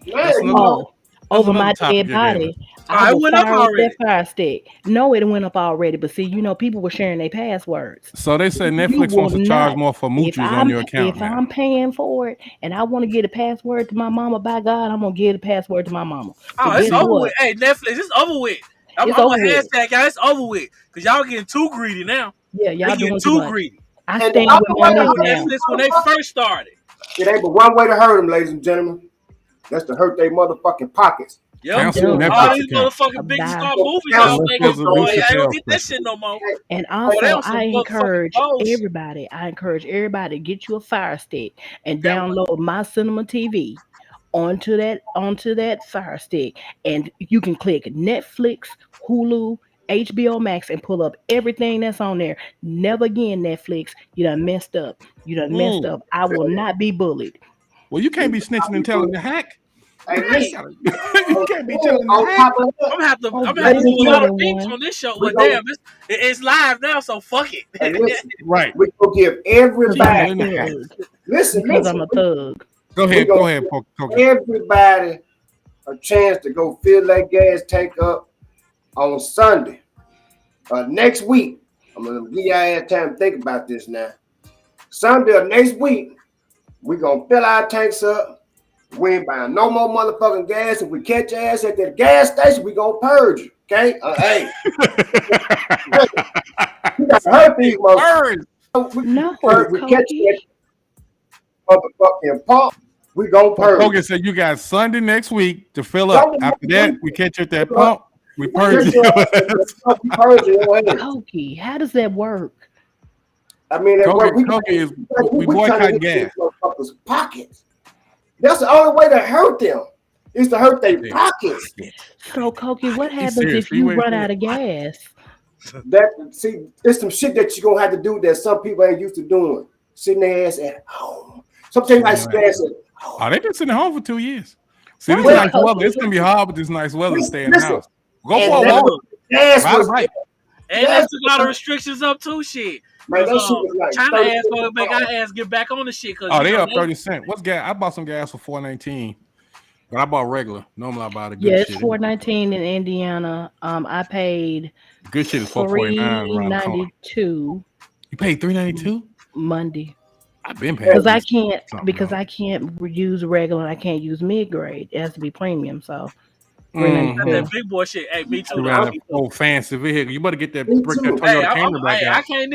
Man, Over my topic dead you're having. body. I it will went up fire up already. that fire stick. No, it went up already. But see, people were sharing their passwords. So they say You Netflix wants will to charge not. more for If mooches on your account if now. I'm paying for it and I want to get a password to my mama, by God, I'm gonna get a password to my mama. Oh, But it's guess over what? with. Hey, Netflix, it's over with. I'm It's a over with. hashtag guy. It's over with. Because y'all getting too greedy now. Yeah, They y'all getting doing too too much. greedy. I And stand the with other my way They niggas with now. Netflix when they first started. It ain't but one way to hurt them, ladies and gentlemen. That's to hurt their motherfucking pockets. Yep. Cancel your done. Netflix All these account. motherfucking big Bye. star movies Unless y'all there's making, a boy, Dave I ain't Chappelle gonna get that special. shit no more. And They also, on some I motherfucking encourage bullshit. everybody, get you a Fire Stick and download My Cinema TV onto that Fire Stick, and you can click Netflix, Hulu, HBO Max, and pull up everything that's on there. Never again, Netflix. You done messed up. I will not be bullied. Well, you can't be snitching and telling the hack. Hey, listen. You can't be telling the On hack. top of that, I'm gonna have to Oh, do but it's a more lot of than things one. on this show. We But go- damn, it's live now, so fuck it. hey, listen. Right. We gonna give Because I'm everybody. in the a hat. thug. Listen, Because I'm a thug. Go ahead, gonna go ahead, Poker. everybody a chance to go fill that gas tank up on Sunday. Next week, I'm gonna give y'all ass time to think about this now. Sunday of next week, we gonna fill our tanks up. We ain't buying no more motherfucking gas. If we catch your ass at the gas station, we gonna purge you. Okay? Hey, you hurt these Birds. No, we catch that motherfucking pump. We go purge. Hogan said you got Sunday next week to fill up. After that, we catch you at that pump. We purge you. Koki, how does that work? I mean, we boycott gas. Pockets. That's the only way to hurt them. Is to hurt their pockets. So, Koki, what happens if you run out of gas? There's some shit that you're gonna have to do that some people ain't used to doing. Sitting their ass at home. Sometimes I stress it. Oh, they've been sitting home for 2 years. See, this nice weather. It's gonna be hard with this nice weather to stay in the house. Go for a walk. Right. And they took a lot of restrictions up too, shit. Man, that shit was like China ass gonna make our ass get back on the shit. They up 30 cents. What's gas? I bought some gas for $4.19, but I bought regular. Normally I buy the good shit. Yeah, it's $4.19 in Indiana. I paid good shit is $4.49. $3.92. You paid $3.92 Monday. I've been paying because I can't use regular. I can't use mid grade. It has to be premium. So. That big boy shit. Hey, me too. That old fancy vehicle. You better get that Toyota Camry back out. I can't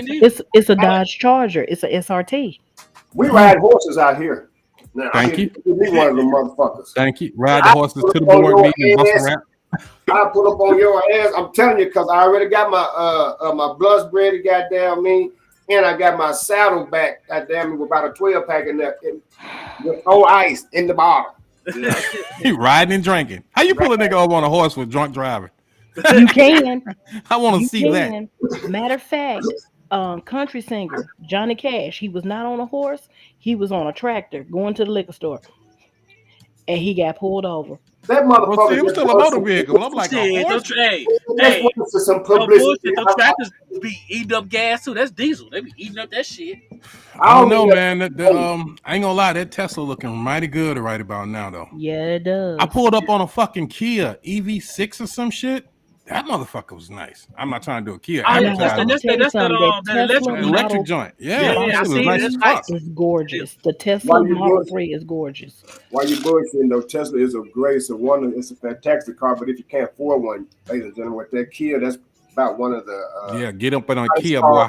either. It's a Dodge Charger. It's a SRT. We ride horses out here. Now, Thank you. Be one of them motherfuckers. Thank you. Ride the horses to the board meeting and bust around. I put up on your ass. I'm telling you, because I already got my my blood bread, goddamn me, and I got my saddle back, goddamn me, with about a 12 pack in there, with no ice in the bottom. Yeah. He riding and drinking. How you pull a nigga over on a horse with drunk driving? You can. I want to see that. Matter of fact, country singer Johnny Cash, he was not on a horse. He was on a tractor going to the liquor store, and he got pulled over. That motherfucker was still a motor vehicle. I'm like, hey, some publicity. Those tractors be eating up gas too. That's diesel. They be eating up that shit. I don't know, man. I ain't gonna lie. That Tesla looking mighty good right about now, though. Yeah, it does. I pulled up on a fucking Kia EV6 or some shit. That motherfucker was nice. I'm not trying to do a Kia. That's that electric joint. Yeah, I see it. It's gorgeous. The Tesla Model 3 is gorgeous. While you're bullshitting, though, Tesla is a great, it's a fantastic car. But if you can't afford one, ladies and gentlemen, with that Kia, that's about one of the get up on a Kia, boy.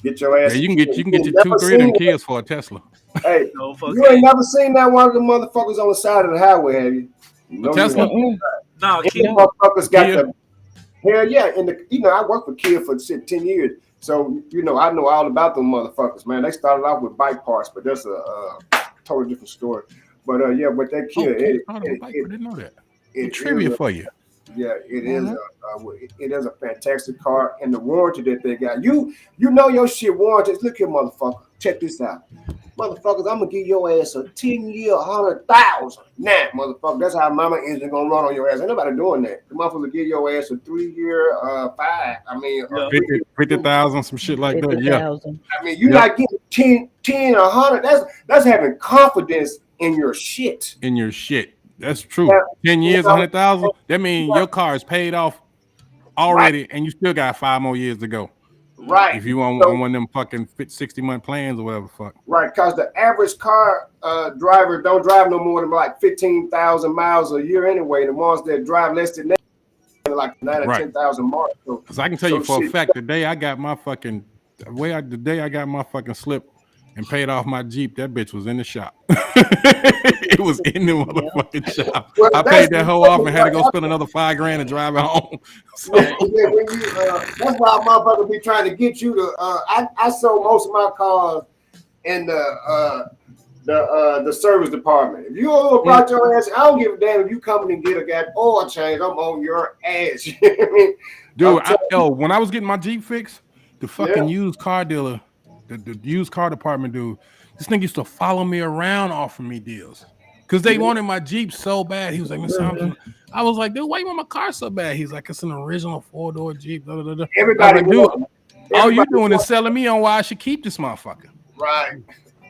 Get your ass. Yeah, you can get you 2-3 of them Kias for a Tesla. Hey, you ain't never seen that one of the motherfuckers on the side of the highway, have you? No, Tesla. No, Kia. Motherfuckers got the hell yeah. And I worked for Kia for 10 years, so I know all about them motherfuckers, man. They started off with bike parts, but that's a totally different story. But but that Kia, I didn't know that. Trivia for you. Yeah, it is. It is a fantastic car, and the warranty that they got. You know your shit warranty. Look here, motherfucker. Check this out, motherfuckers. I'm gonna give your ass a 10-year, 100,000. Nah, motherfucker. That's how mama engine gonna run on your ass. Ain't nobody doing that. The motherfucker give your ass a 3-year, 5. I mean, 50,000, some shit like 50, that. Yeah. I mean, you're not getting 10 or 100. That's having confidence in your shit. That's true. 10 years, 100,000. That means your car is paid off already, and you still got 5 more years to go. Right. If you want one of them fucking 60-month plans or whatever, fuck. Right, because the average car driver don't drive no more than like 15,000 miles a year anyway. The ones that drive less than that, like 9 or 10,000 mark. Because I can tell you for a fact, the day I got my fucking slip and paid off my Jeep, that bitch was in the shop. It was in the motherfucking shop. Well, I paid that hoe off and had to go spend another $5,000 and drive it home. So. That's why my brother be trying to get you to. I sold most of my cars in the service department. If you brought your ass, I don't give a damn if you come in and get a oil change. I'm on your ass. Dude, when I was getting my Jeep fixed, the fucking used car dealer. The used car department dude, this nigga used to follow me around offering me deals because they wanted my Jeep so bad. He was like, I was like, dude, why you want my car so bad? He's like, it's an original 4-door Jeep. Blah, blah, blah. Everybody, dude, all you doing is selling me on why I should keep this motherfucker. Right.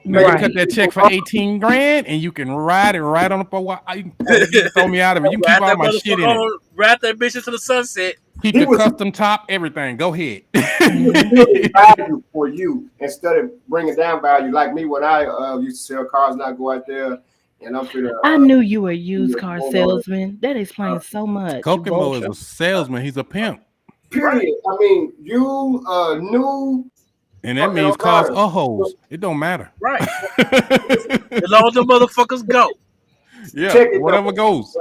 You cut that check for $18,000 and you can ride it right on the you can throw me out of it. You can keep all my shit in it. Ride that bitch into the sunset. Keep the custom top, everything. Go ahead. Value for you instead of bringing down value. Like me when I used to sell cars and I go out there and I'm for the. I knew you were a used car salesman. That explains so much. Kokomo is a salesman. He's a pimp. Period. I mean, you new. And that means cause a hose. It don't matter. Right. As long as the motherfuckers go. Yeah, whatever goes.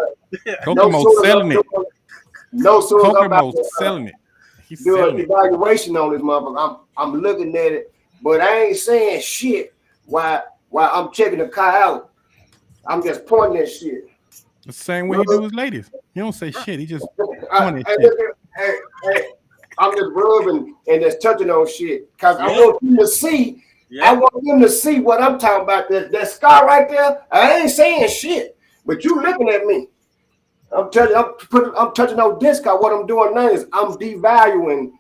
Kokomo's selling it. No, so Kokomo's selling it. He's do selling an it. evaluation on this motherfucker. I'm looking at it, but I ain't saying shit while I'm checking the car out. I'm just pointing at shit. The same way he do with ladies. He don't say shit. He just pointing at shit. Hey, I'm just rubbing and just touching on shit because I want you to see. I want them to see what I'm talking about. That scar right there. I ain't saying shit, but you looking at me. I'm telling you, I'm touching on this car. What I'm doing now is I'm devaluing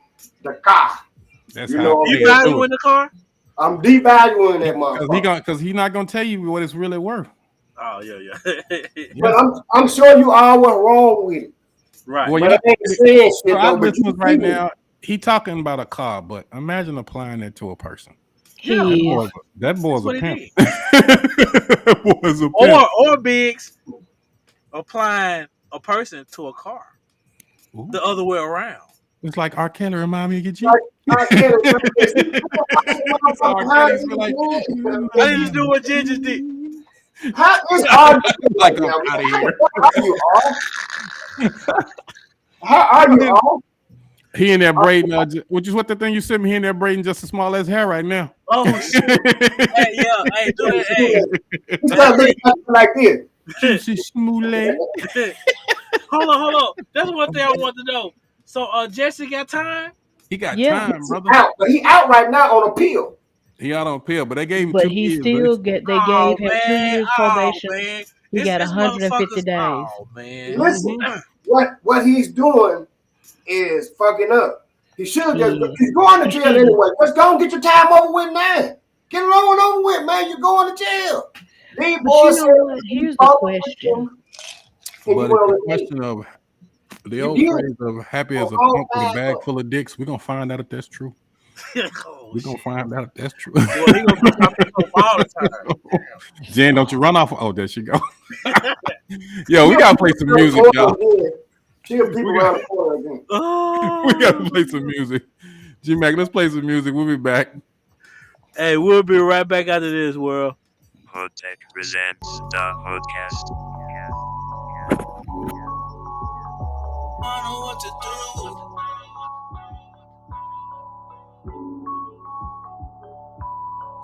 the car. That's you how know, devaluing the car. I'm devaluing that motherfucker. Because he's not gonna tell you what it's really worth. Oh yeah. But I'm sure you all were wrong with it. Right. Well, but I ain't saying shit for our though, but listeners right now, he talking about a car, but imagine applying that to a person. That boy's a pimp. That boy's a pimp. Or Biggs applying a person to a car. Ooh. The other way around. It's like R. Kelly remind me of G. I need to do what Ginger did. How is R? Like I'm out of here. How are you all? He in there braiding. Which is what the thing you sent me. He in there braiding just as small as hair right now. Oh shit! Hey, do it. Hey, he's got big like this. Juicy smooth. Hold on. That's one thing I want to know. So, Jesse got time? He got time, brother. But he out right now on appeal. He out on appeal, but they gave him but 2 he years. Still get. They gave him 2 years probation. Man. He got 150 days. Oh man! Listen, what he's doing is fucking up. He should just. He's going to jail anyway. Let's go and get your time over with now. Get it on over with, man. You're going to jail. These boys. You know what? Here's the question. But the question of the old phrase of happy as a punk with a bag full of dicks, we're gonna find out if that's true. We're gonna find out if that's true. Well, he gonna put my people all the time. Jen, don't you run off. Oh, there she go. Yo, we gotta play some music, y'all. We gotta play some music. G-Mac, let's play some music. We'll be back. Hey, we'll be right back after this, world. HoodTech presents the HoodCast. I know what to do.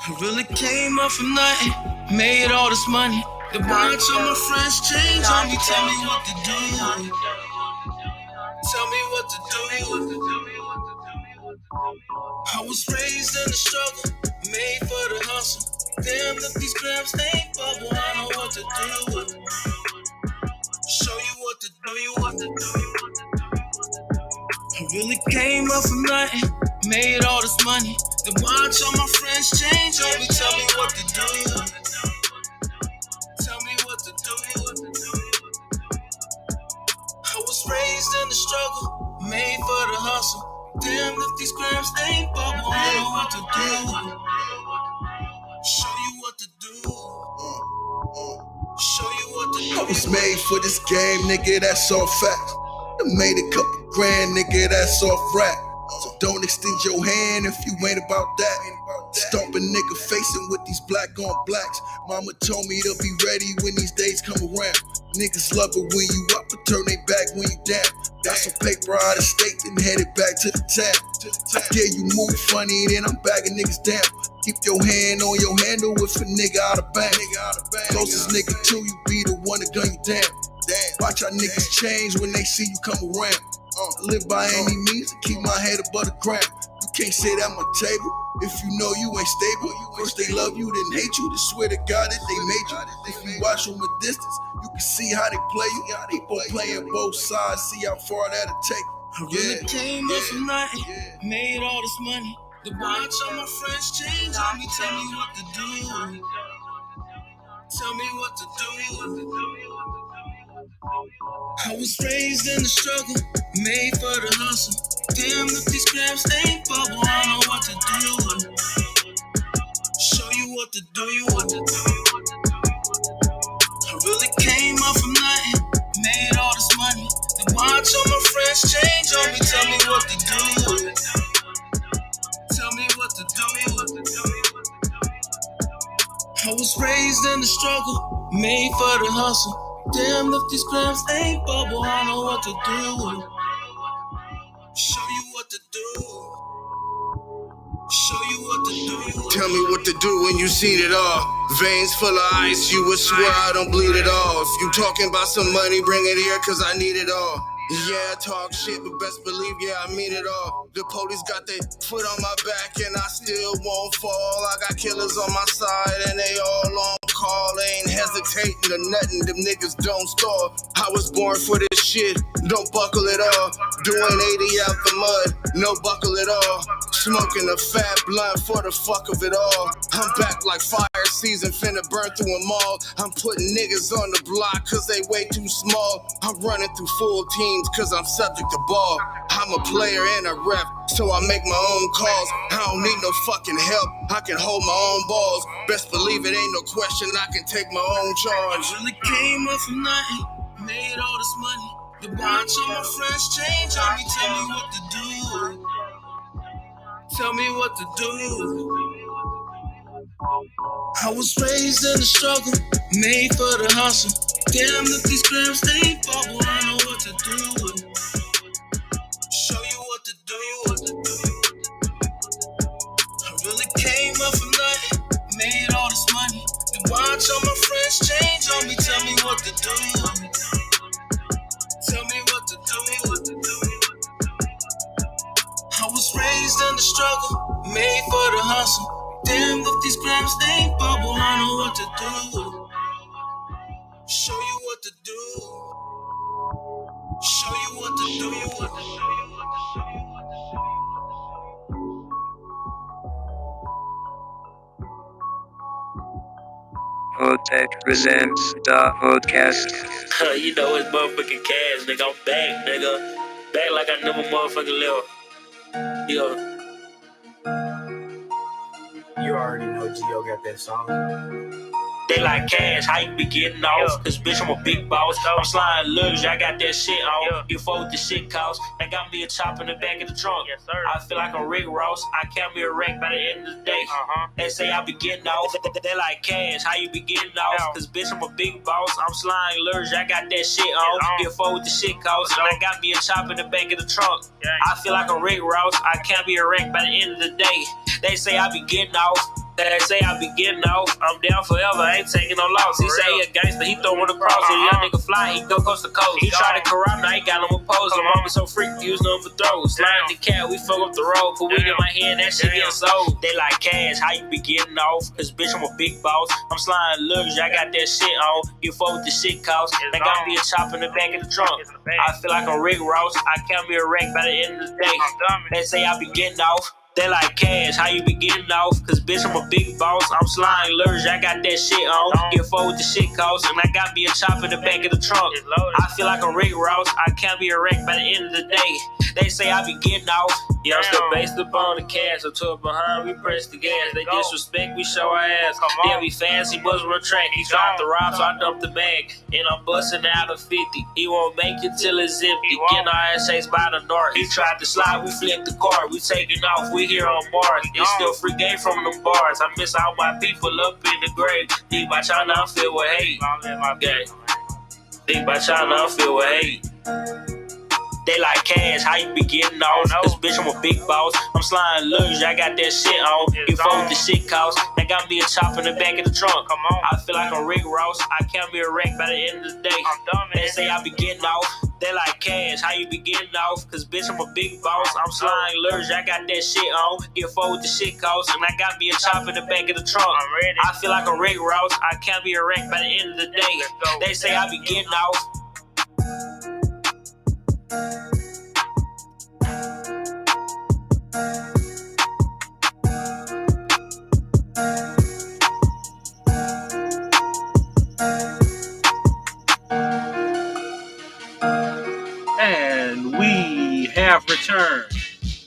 I really came up from nothing, made all this money. The bunch of my friends change on me, tell me what to do. Tell me what to do. I was raised in the struggle, made for the hustle. Damn, if these grams ain't bubble, I know what to do. Show you what to do. I really came up from nothing, made all this money. The watch all my friends change on me, tell me what to do. Tell me what to do. I was raised in the struggle, made for the hustle. Damn, if these grams ain't bubble, I know what to do. Show you what to do. Show you what to do. I was made for this game, nigga, that's all fact. I made a couple grand, nigga, that's off rap. So don't extend your hand if you ain't about that. Stomp a nigga facing with these black on blacks. Mama told me to be ready when these days come around. Niggas love it when you up, but turn they back when you down. Got some paper out of state, then headed back to the town. I dare you move funny, then I'm bagging niggas down. Keep your hand on your handle if a nigga out of bank. Closest nigga to you be the one to gun you down. Watch how niggas change when they see you come around. Live by any means and keep my head above the ground. You can't sit at my table if you know you ain't stable. First they love you, then hate you. They swear to God that they made you. If you watch from a distance, you can see how they play you. People playing both sides, see how far that'll take. I really came up from nothing, made all this money. The watch all my friends change on me, tell me what to do. Tell me what to do. I was raised in the struggle, made for the hustle. Damn, if these grams ain't bubble, I know what to do. Show you what to do. I really came up from nothing, made all this money. Then watch all my friends change on me, tell me what to I was raised in the struggle, made for the hustle. Damn, if these grams ain't bubble, I know what to do. Show you what to do. Show you what to do. Tell me what to do when you seen it all. Veins full of ice, you would swear I don't bleed at all. If you talking about some money, bring it here, cause I need it all. Yeah, I talk shit, but best believe, yeah, I mean it all. The police got their foot on my back and I still won't fall. I got killers on my side and they all on call. They ain't hesitating or nothing, them niggas don't stall. I was born for this shit, don't buckle at all. Doing 80 out the mud, no buckle at all. Smoking a fat blunt for the fuck of it all. I'm back like fire season, finna burn through them all. I'm putting niggas on the block cause they way too small. I'm running through full teams cause I'm subject to ball. I'm a player and a rep, so I make my own calls. I don't need no fucking help, I can hold my own balls. Best believe it ain't no question, I can take my own charge. I really came up from nothing, made all this money. The bunch of my friends change on me, tell me what to do. Tell me what to do. I was raised in the struggle, made for the hustle. Damn, if these grams ain't bubble, I know what to do. Show you what to do. I really came up from nothing, made all this money. And watch all my friends change on me, tell me what to do. Tell me what to do. I was raised in the struggle, made for the hustle. Damn, if these grams ain't bubble, I know what to do. Show you what to do. Show you what to do. HoodTech presents the HoodCast. You know it's motherfucking cash, nigga. I'm back, nigga. Back like I never motherfucking left. Yo. You already know Gio got that song. They like cash, how you be getting off? Cause bitch, I'm a big boss. I'm sliding luggage, I got that shit on. You fuck with the shit cost. I got me a chop in the back of the trunk. Yes, sir. I feel like I'm Rick Ross. I count me a wreck by the end of the day. They say I be getting off. They like cash, how you be getting off? Cause bitch, I'm a big boss. I'm sliding luggage, I got that shit on. You fuck with the shit cost. And I got me a chop in the back of the trunk. I feel like I'm Rick Ross. I count me a wreck by the end of the day. They say I be getting off. They say I be getting off. I'm down forever, I ain't taking no loss. He say he a gangster, he throwing across. So young nigga fly, he go coast to coast. He try to corrupt, now he got him opposed. My mama so freaky, use nothing for throws. Sliding the cat, we fuck up the road. Put weed in my hand, that shit getting sold. They like cash, how you be getting off? Cause bitch, I'm a big boss. I'm sliding luggage, I got that shit on. You fuck with the shit cost. They got me a chop in the back of the trunk. I feel like I'm Rick Ross. I can't be a wreck by the end of the day. They say I be getting off. They like cash, how you be getting off? Cause bitch, I'm a big boss. I'm sliding luggage, I got that shit on. Get forward the shit cost, and I got me a chop in the back of the trunk. I feel like I'm Rick Ross. I can't be a wreck by the end of the day. They say I be getting off. Yeah, I'm still based upon the cash. I took behind, we press the gas. They disrespect, we show our ass. They'll be fast, he must retract. He tried to rob, so I dumped the bag. And I'm busting out of 50. He won't make it till it's empty. Getting our ass chased by the north. He tried to slide, we flipped the car. We taking off, we here on Mars. It's still free game from them bars. I miss all my people up in the grave. Think about China, I feel with hate. Okay. Think about China, I feel with hate. They like cash, how you be getting on? Cause bitch, I'm a big boss. I'm sliding luggage, I got that shit on. You fuck with the shit cost. They got me a chop in the back of the trunk. I feel like I'm Rick Ross. I can't be a wreck by the end of the day. They say I be getting off. They like cash, how you be getting off? Cause bitch, I'm a big boss. I'm sliding luggage, I got that shit on. Get forward with the shit cost. And I got me a chop in the back of the trunk. I feel like I'm Rick Ross. I can't be a wreck by the end of the day. They say I be getting off. And we have returned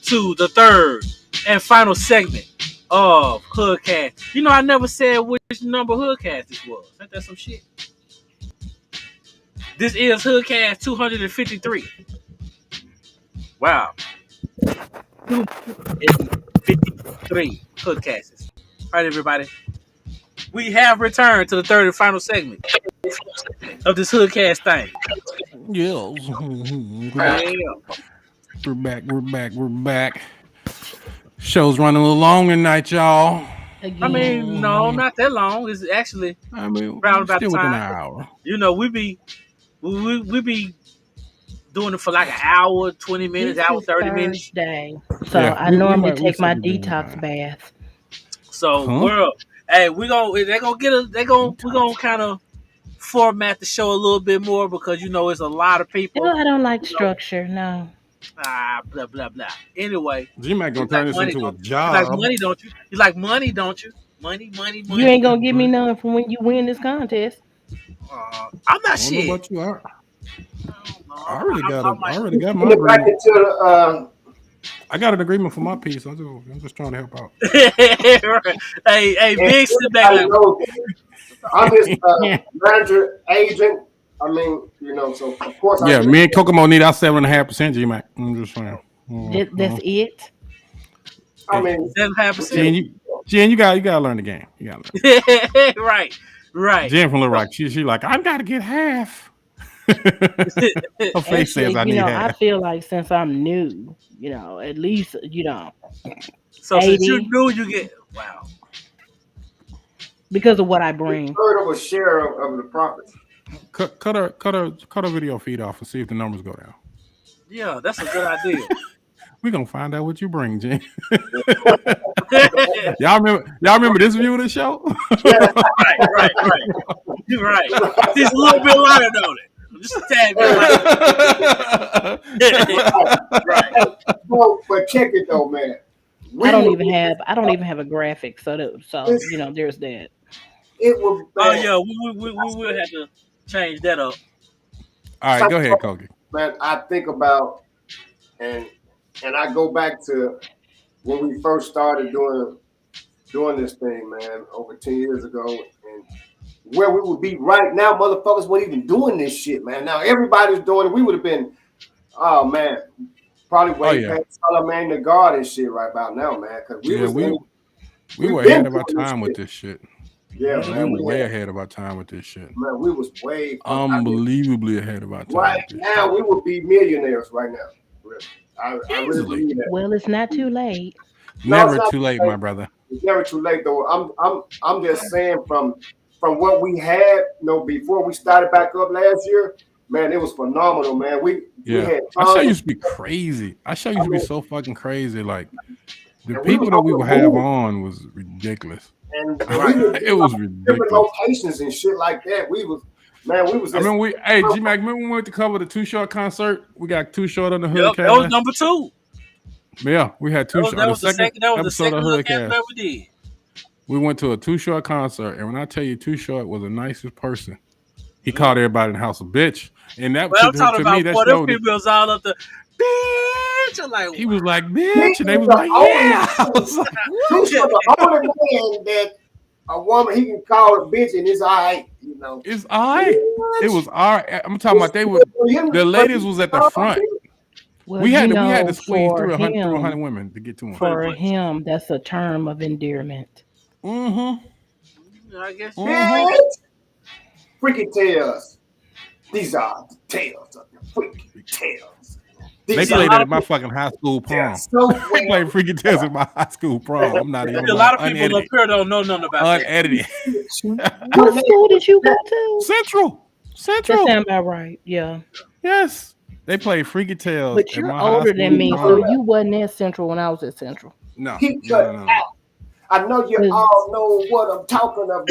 to the third and final segment of HoodCast. You know, I never said which number HoodCast this was. Ain't that some shit? This is HoodCast 253. Wow. 253 HoodCasts. All right, everybody. we have returned to the third and final segment of this HoodCast thing. Yes. We're back. Show's running a little long tonight, y'all. Again. I mean, no, not that long. It's actually round about still the within an time. hour. You know, we be doing it for like an hour, 20 minutes, This hour, is 30 minutes. Thursday, so I normally take my detox bath. So, world, hey, we're gonna kind of format the show a little bit more because you know it's a lot of people. No, I don't like structure. No. Blah blah blah. Anyway, G-Mac gonna turn this into a job. You like money, don't you? You like money, don't you? Money. You ain't gonna give me none from when you win this contest. I'm not shit. What you are? I already got my agreement. I got an agreement for my piece. I'm just trying to help out. Hey, big sit back. I'm just manager, agent. I mean, you know, so of course. Yeah, me and Kokomo need our 7.5%, G-Mac. I'm just saying. That's it. I mean, 7.5%. Jen, you gotta learn the game. You gotta learn. Right. Jen from Little Rock, she like, I gotta get half. Her face says I need half. I feel like since I'm new, you know, at least, you know. So 80, since you're new, you get because of what I bring. Third of a share of the profits. Cut her video feed off and see if the numbers go down. Yeah, that's a good idea. We're gonna find out what you bring, Jen. Y'all remember this view of the show? Right. You're right. Just a little bit lighter on it. Just a tad bit lighter. Right. Well, but check it though, man. I don't even have a graphic, so you know, there's that. It was. Oh yeah, we will have to change that up. All right, go ahead, Kogi. Man, I think about and I go back to when we first started doing this thing, man, over 10 years ago, and where we would be right now, motherfuckers weren't even doing this shit, man. Now everybody's doing it. We would have been, oh man, probably way past Charlamagne the God and shit right about now, man. Because we were ahead of our time with this shit. Yeah, man, we were way ahead of our time with this shit. Man, we was way unbelievably ahead of our time. Right now, we would be millionaires right now. Really. I really believe that. Well, it's not too late. Never too late, my brother. It's never too late, though. I'm just saying from what we had, you know, before we started back up last year, man, it was phenomenal, man. We had I show used to be crazy. I show used to be so fucking crazy. Like the people that we would have on was ridiculous. And it was ridiculous. Different locations and shit like that. We was. Hey, G-Mac, remember when we went to cover the Too Short concert? We got Too Short on the HoodCast. That was number 2. Yeah, we had Too Short. That was the second episode of HoodCast that we did. We went to a Too Short concert, and when I tell you Too Short was the nicest person, he called everybody in the house a bitch. And that I'm talking about what if people was all up the bitch. I'm like, he was like, bitch, and they was like, yeah. I was like, the only man that a woman he can call a bitch and it's all right, you know. It's all right. It was all right. I'm talking about the ladies was at the front. Well, we had to squeeze through 100 women to get to him. For him, that's a term of endearment. Mm-hmm. I guess. Freaky tales. These are the tales of the freaky tales. They played that at my fucking high school prom. They played Freaky Tales at my high school prom. I'm not even. A lot of people up here don't know nothing about unedited. What school did you go to? Central. That sound about right. Yeah. Yes. They played Freaky Tales. But you're older than me, so you wasn't at Central when I was at Central. No. No. I know you all know what I'm talking about.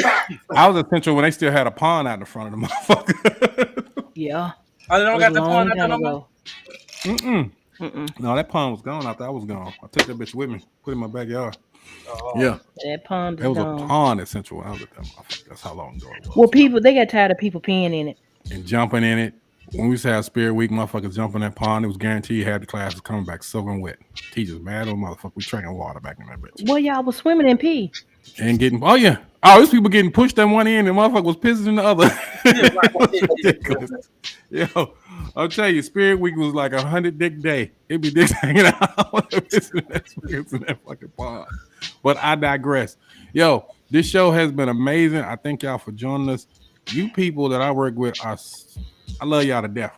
I was at Central when they still had a pond out in the front of the motherfucker. Yeah. Oh, they don't got the pond out there no more? No, that pond was gone after I was gone. I took that bitch with me, put it in my backyard. Yeah. That pond was a pond at Central when I was at that motherfucker. That's how long ago it was. Well, they got tired of people peeing in it. And jumping in it. When we used to have Spirit Week, motherfuckers jumping in that pond, it was guaranteed you had the classes coming back soaking wet. Teachers mad old motherfucker. We drinking water back in that bitch. Well, y'all was swimming in pee. And getting, these people getting pushed in one end and motherfucker was pissing in the other. Yo, I'll tell you, Spirit Week was like 100 dick day. It'd be dicks hanging out in that fucking pond. But I digress. Yo, This show has been amazing. I thank y'all for joining us. You people that I work with I love y'all to death.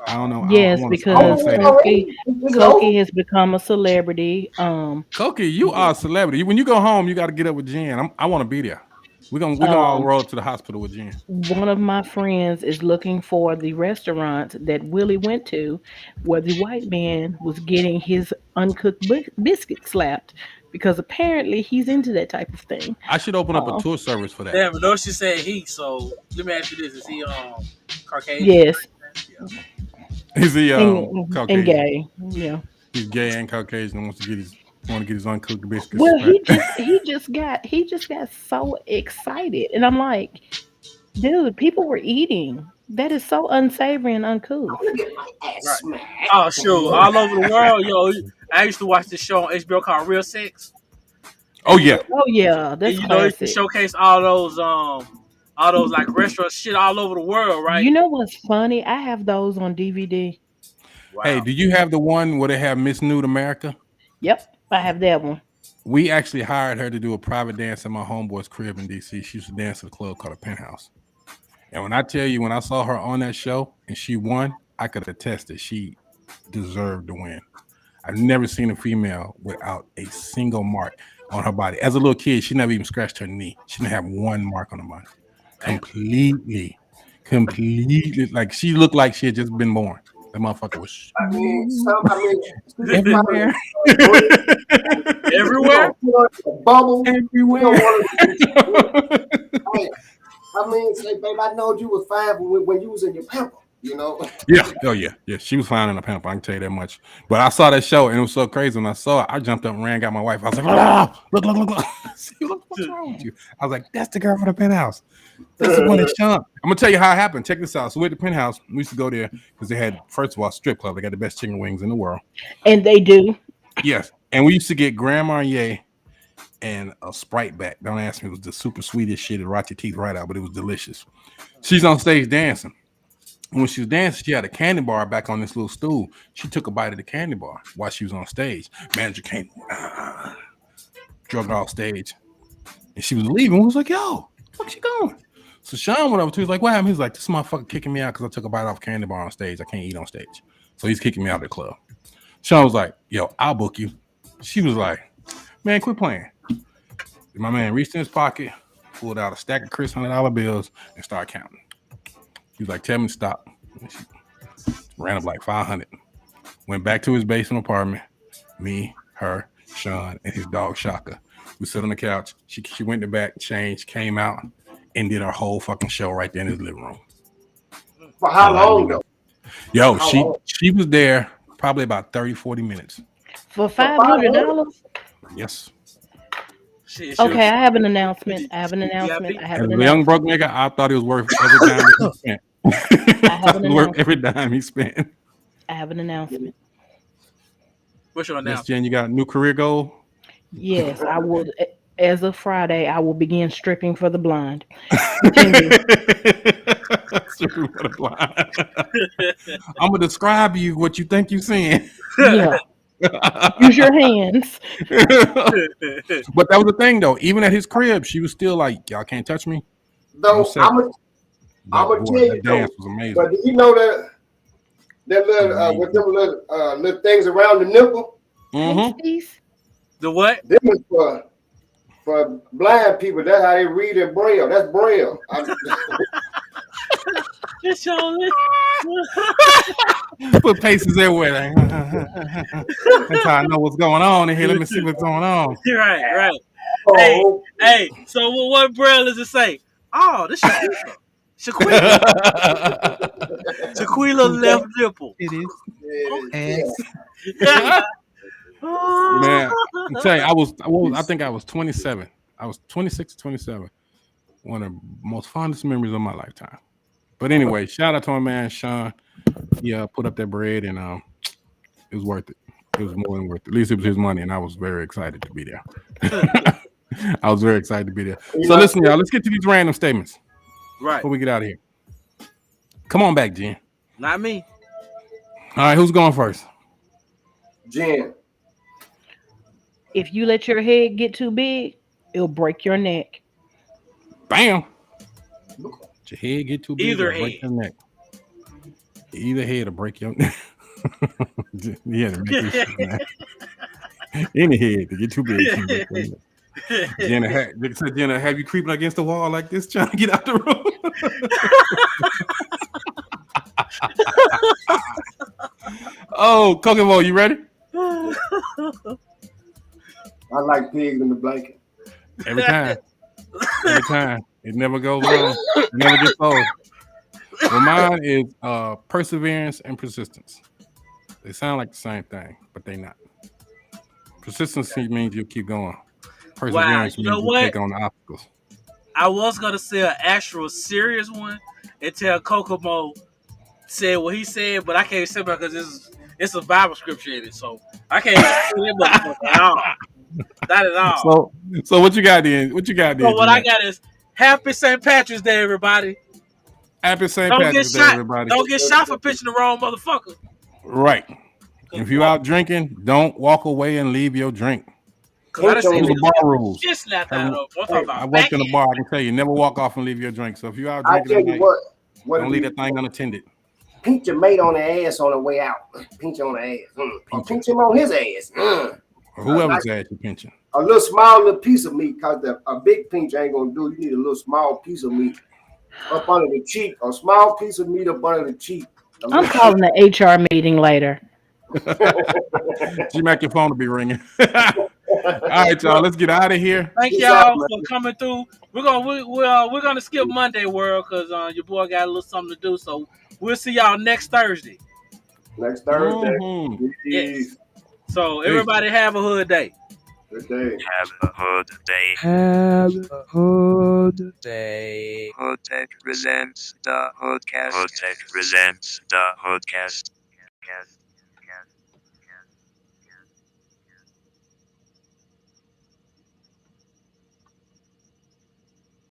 I don't know. I Yes, want to because say that. Koki has become a celebrity. Koki, you are a celebrity. When you go home, you got to get up with Jen. I want to be there. We're gonna all roll to the hospital with Jen. One of my friends is looking for the restaurant that Willie went to, where the white man was getting his uncooked biscuit slapped, because apparently he's into that type of thing. I should open up a tour service for that. Damn, but no, she said he. So let me ask you this: is he Caucasian? Yes. Yeah. Is he and Caucasian? gay? Yeah. He's gay and Caucasian. And wants to get his uncooked biscuits. Well, he just got so excited, and I'm like, dude, people were eating. That is so unsavory and uncouth. Right. Oh, sure. All over the world, yo. I used to watch this show on HBO called Real Sex. Oh yeah. Oh yeah, that's and, you know, it classic. showcase all those like restaurant shit all over the world, right? You know what's funny? I have those on DVD. Wow. Hey, do you have the one where they have Miss Nude America? Yep, I have that one. We actually hired her to do a private dance at my homeboy's crib in DC. She used to dance at a club called a Penthouse. And when I tell you, when I saw her on that show and she won, I could attest that she deserved to win. I've never seen a female without a single mark on her body. As a little kid, she never even scratched her knee. She didn't have one mark on her body. Completely. Like she looked like she had just been born. That motherfucker was everywhere. Everywhere? Bubble. Everywhere. I mean, say, babe, I know you was fine when you was in your pamper, you know? Yeah. Oh, yeah. Yeah. She was fine in a pamper. I can tell you that much. But I saw that show and it was so crazy. When I saw it, I jumped up and ran, got my wife. I was like, oh, look. See, look, what's wrong with you? I was like, that's the girl from the Penthouse. That's the one that Sean. I'm going to tell you how it happened. Check this out. So we're at the Penthouse. We used to go there because they had, first of all, strip club. They got the best chicken wings in the world. And they do. Yes. And we used to get Grand Marnier and a Sprite back. Don't ask me. It was the super sweetest shit. It rot your teeth right out, but it was delicious. She's on stage dancing. And when she was dancing, she had a candy bar back on this little stool. She took a bite of the candy bar while she was on stage. Manager came, drug her off stage. And she was leaving. We was like, yo, where's she going? So Sean went over to her. He's like, what happened? He's like, this motherfucker kicking me out because I took a bite off candy bar on stage. I can't eat on stage. So he's kicking me out of the club. Sean was like, yo, I'll book you. She was like, man, quit playing. And my man reached in his pocket, pulled out a stack of crisp $100 bills, and started counting. He was like, tell me to stop. And she ran up like 500. Went back to his basement apartment. Me, her, Sean, and his dog Shaka. We sit on the couch. She went in the back, changed, came out, and did our whole fucking show right there in his living room. For how long though? Yo, she was there probably about 30, 40 minutes. For $500? Yes. Okay, I have an announcement. As a young broke nigga, I thought it was worth every dime he spent. Worth every dime he spent. I have an announcement. What's your announcement? Miss Jen, you got a new career goal? Yes, I will. As of Friday, I will begin stripping for the blind. Stripping for the blind. I'm gonna describe you what you think you're seeing. Yeah. Use your hands. But that was the thing, though. Even at his crib, she was still like, "Y'all can't touch me." Though I'm gonna tell you, dance was amazing. But do you know that little with them little things around the nipple? Mm-hmm. The what? This is for blind people. That's how they read in braille. That's braille. Put paces everywhere. That's how I know what's going on in here. Let me see what's going on. Right. Oh. Hey. So what braille does it say? Oh, this Shaquilla. Shaquilla left nipple. It is. Yeah. Man, I'm telling you, I think I was 27. I was 26, 27. One of the most fondest memories of my lifetime. But anyway, shout out to my man Sean. He put up that bread and it was worth it. It was more than worth it. At least it was his money, and I was very excited to be there. I was very excited to be there. So listen, y'all, let's get to these random statements. Right. Before we get out of here. Come on back, Jen. Not me. All right, who's going first? Jen. If you let your head get too big, It'll break your neck. Bam. Your head get too big, Either it'll break head. your neck. Either head will break your neck. Yeah, to make this shit, man. Any head to get too big, can break your neck. Jenna, have you creeping against the wall like this, trying to get out the room? Oh, Kokomo, you ready? I like pigs in the blanket. Every time. Every time. It never goes wrong. It never gets old. Well, mine is perseverance and persistence. They sound like the same thing, but they not. Persistency means you'll keep going. Perseverance you know means you what? take on the obstacles. I was gonna say an actual serious one until Kokomo said what he said, but I can't say it because it's a Bible scripture in it, so I can't say that motherfucker at all. Not at all. So what you got then? What you got then? So what I G-Mac? got is Happy St. Patrick's Day, everybody. Happy St. Don't get Patrick's Day, shot. everybody. Don't get shot for pitching the wrong motherfucker. Right. If you out drinking, don't walk away and leave your drink. Those are the bar rules. Shit snapped out of I worked in a bar. I can tell you, never walk off and leave your drink. So if you out I drinking tell you tonight, what don't leave that thing unattended. Pinch your mate on the ass on the way out. Pinch on the ass. Or pinch him on his ass. Or whoever's ass you pinching. A little small little piece of meat, because a big pinch ain't gonna do. You need a little small piece of meat up under the cheek. A small piece of meat up under the cheek. I'm calling the HR meeting later. G-Mac, your phone will be ringing. All right, y'all, let's get out of here. Thank y'all for coming through. We're gonna skip Monday World because your boy got a little something to do. So we'll see y'all next Thursday. Next Thursday. Yes. So everybody have a hood day. Good day. Have a hood day. Have a hood day. HoodTech presents the HoodCast. HoodTech presents the HoodCast.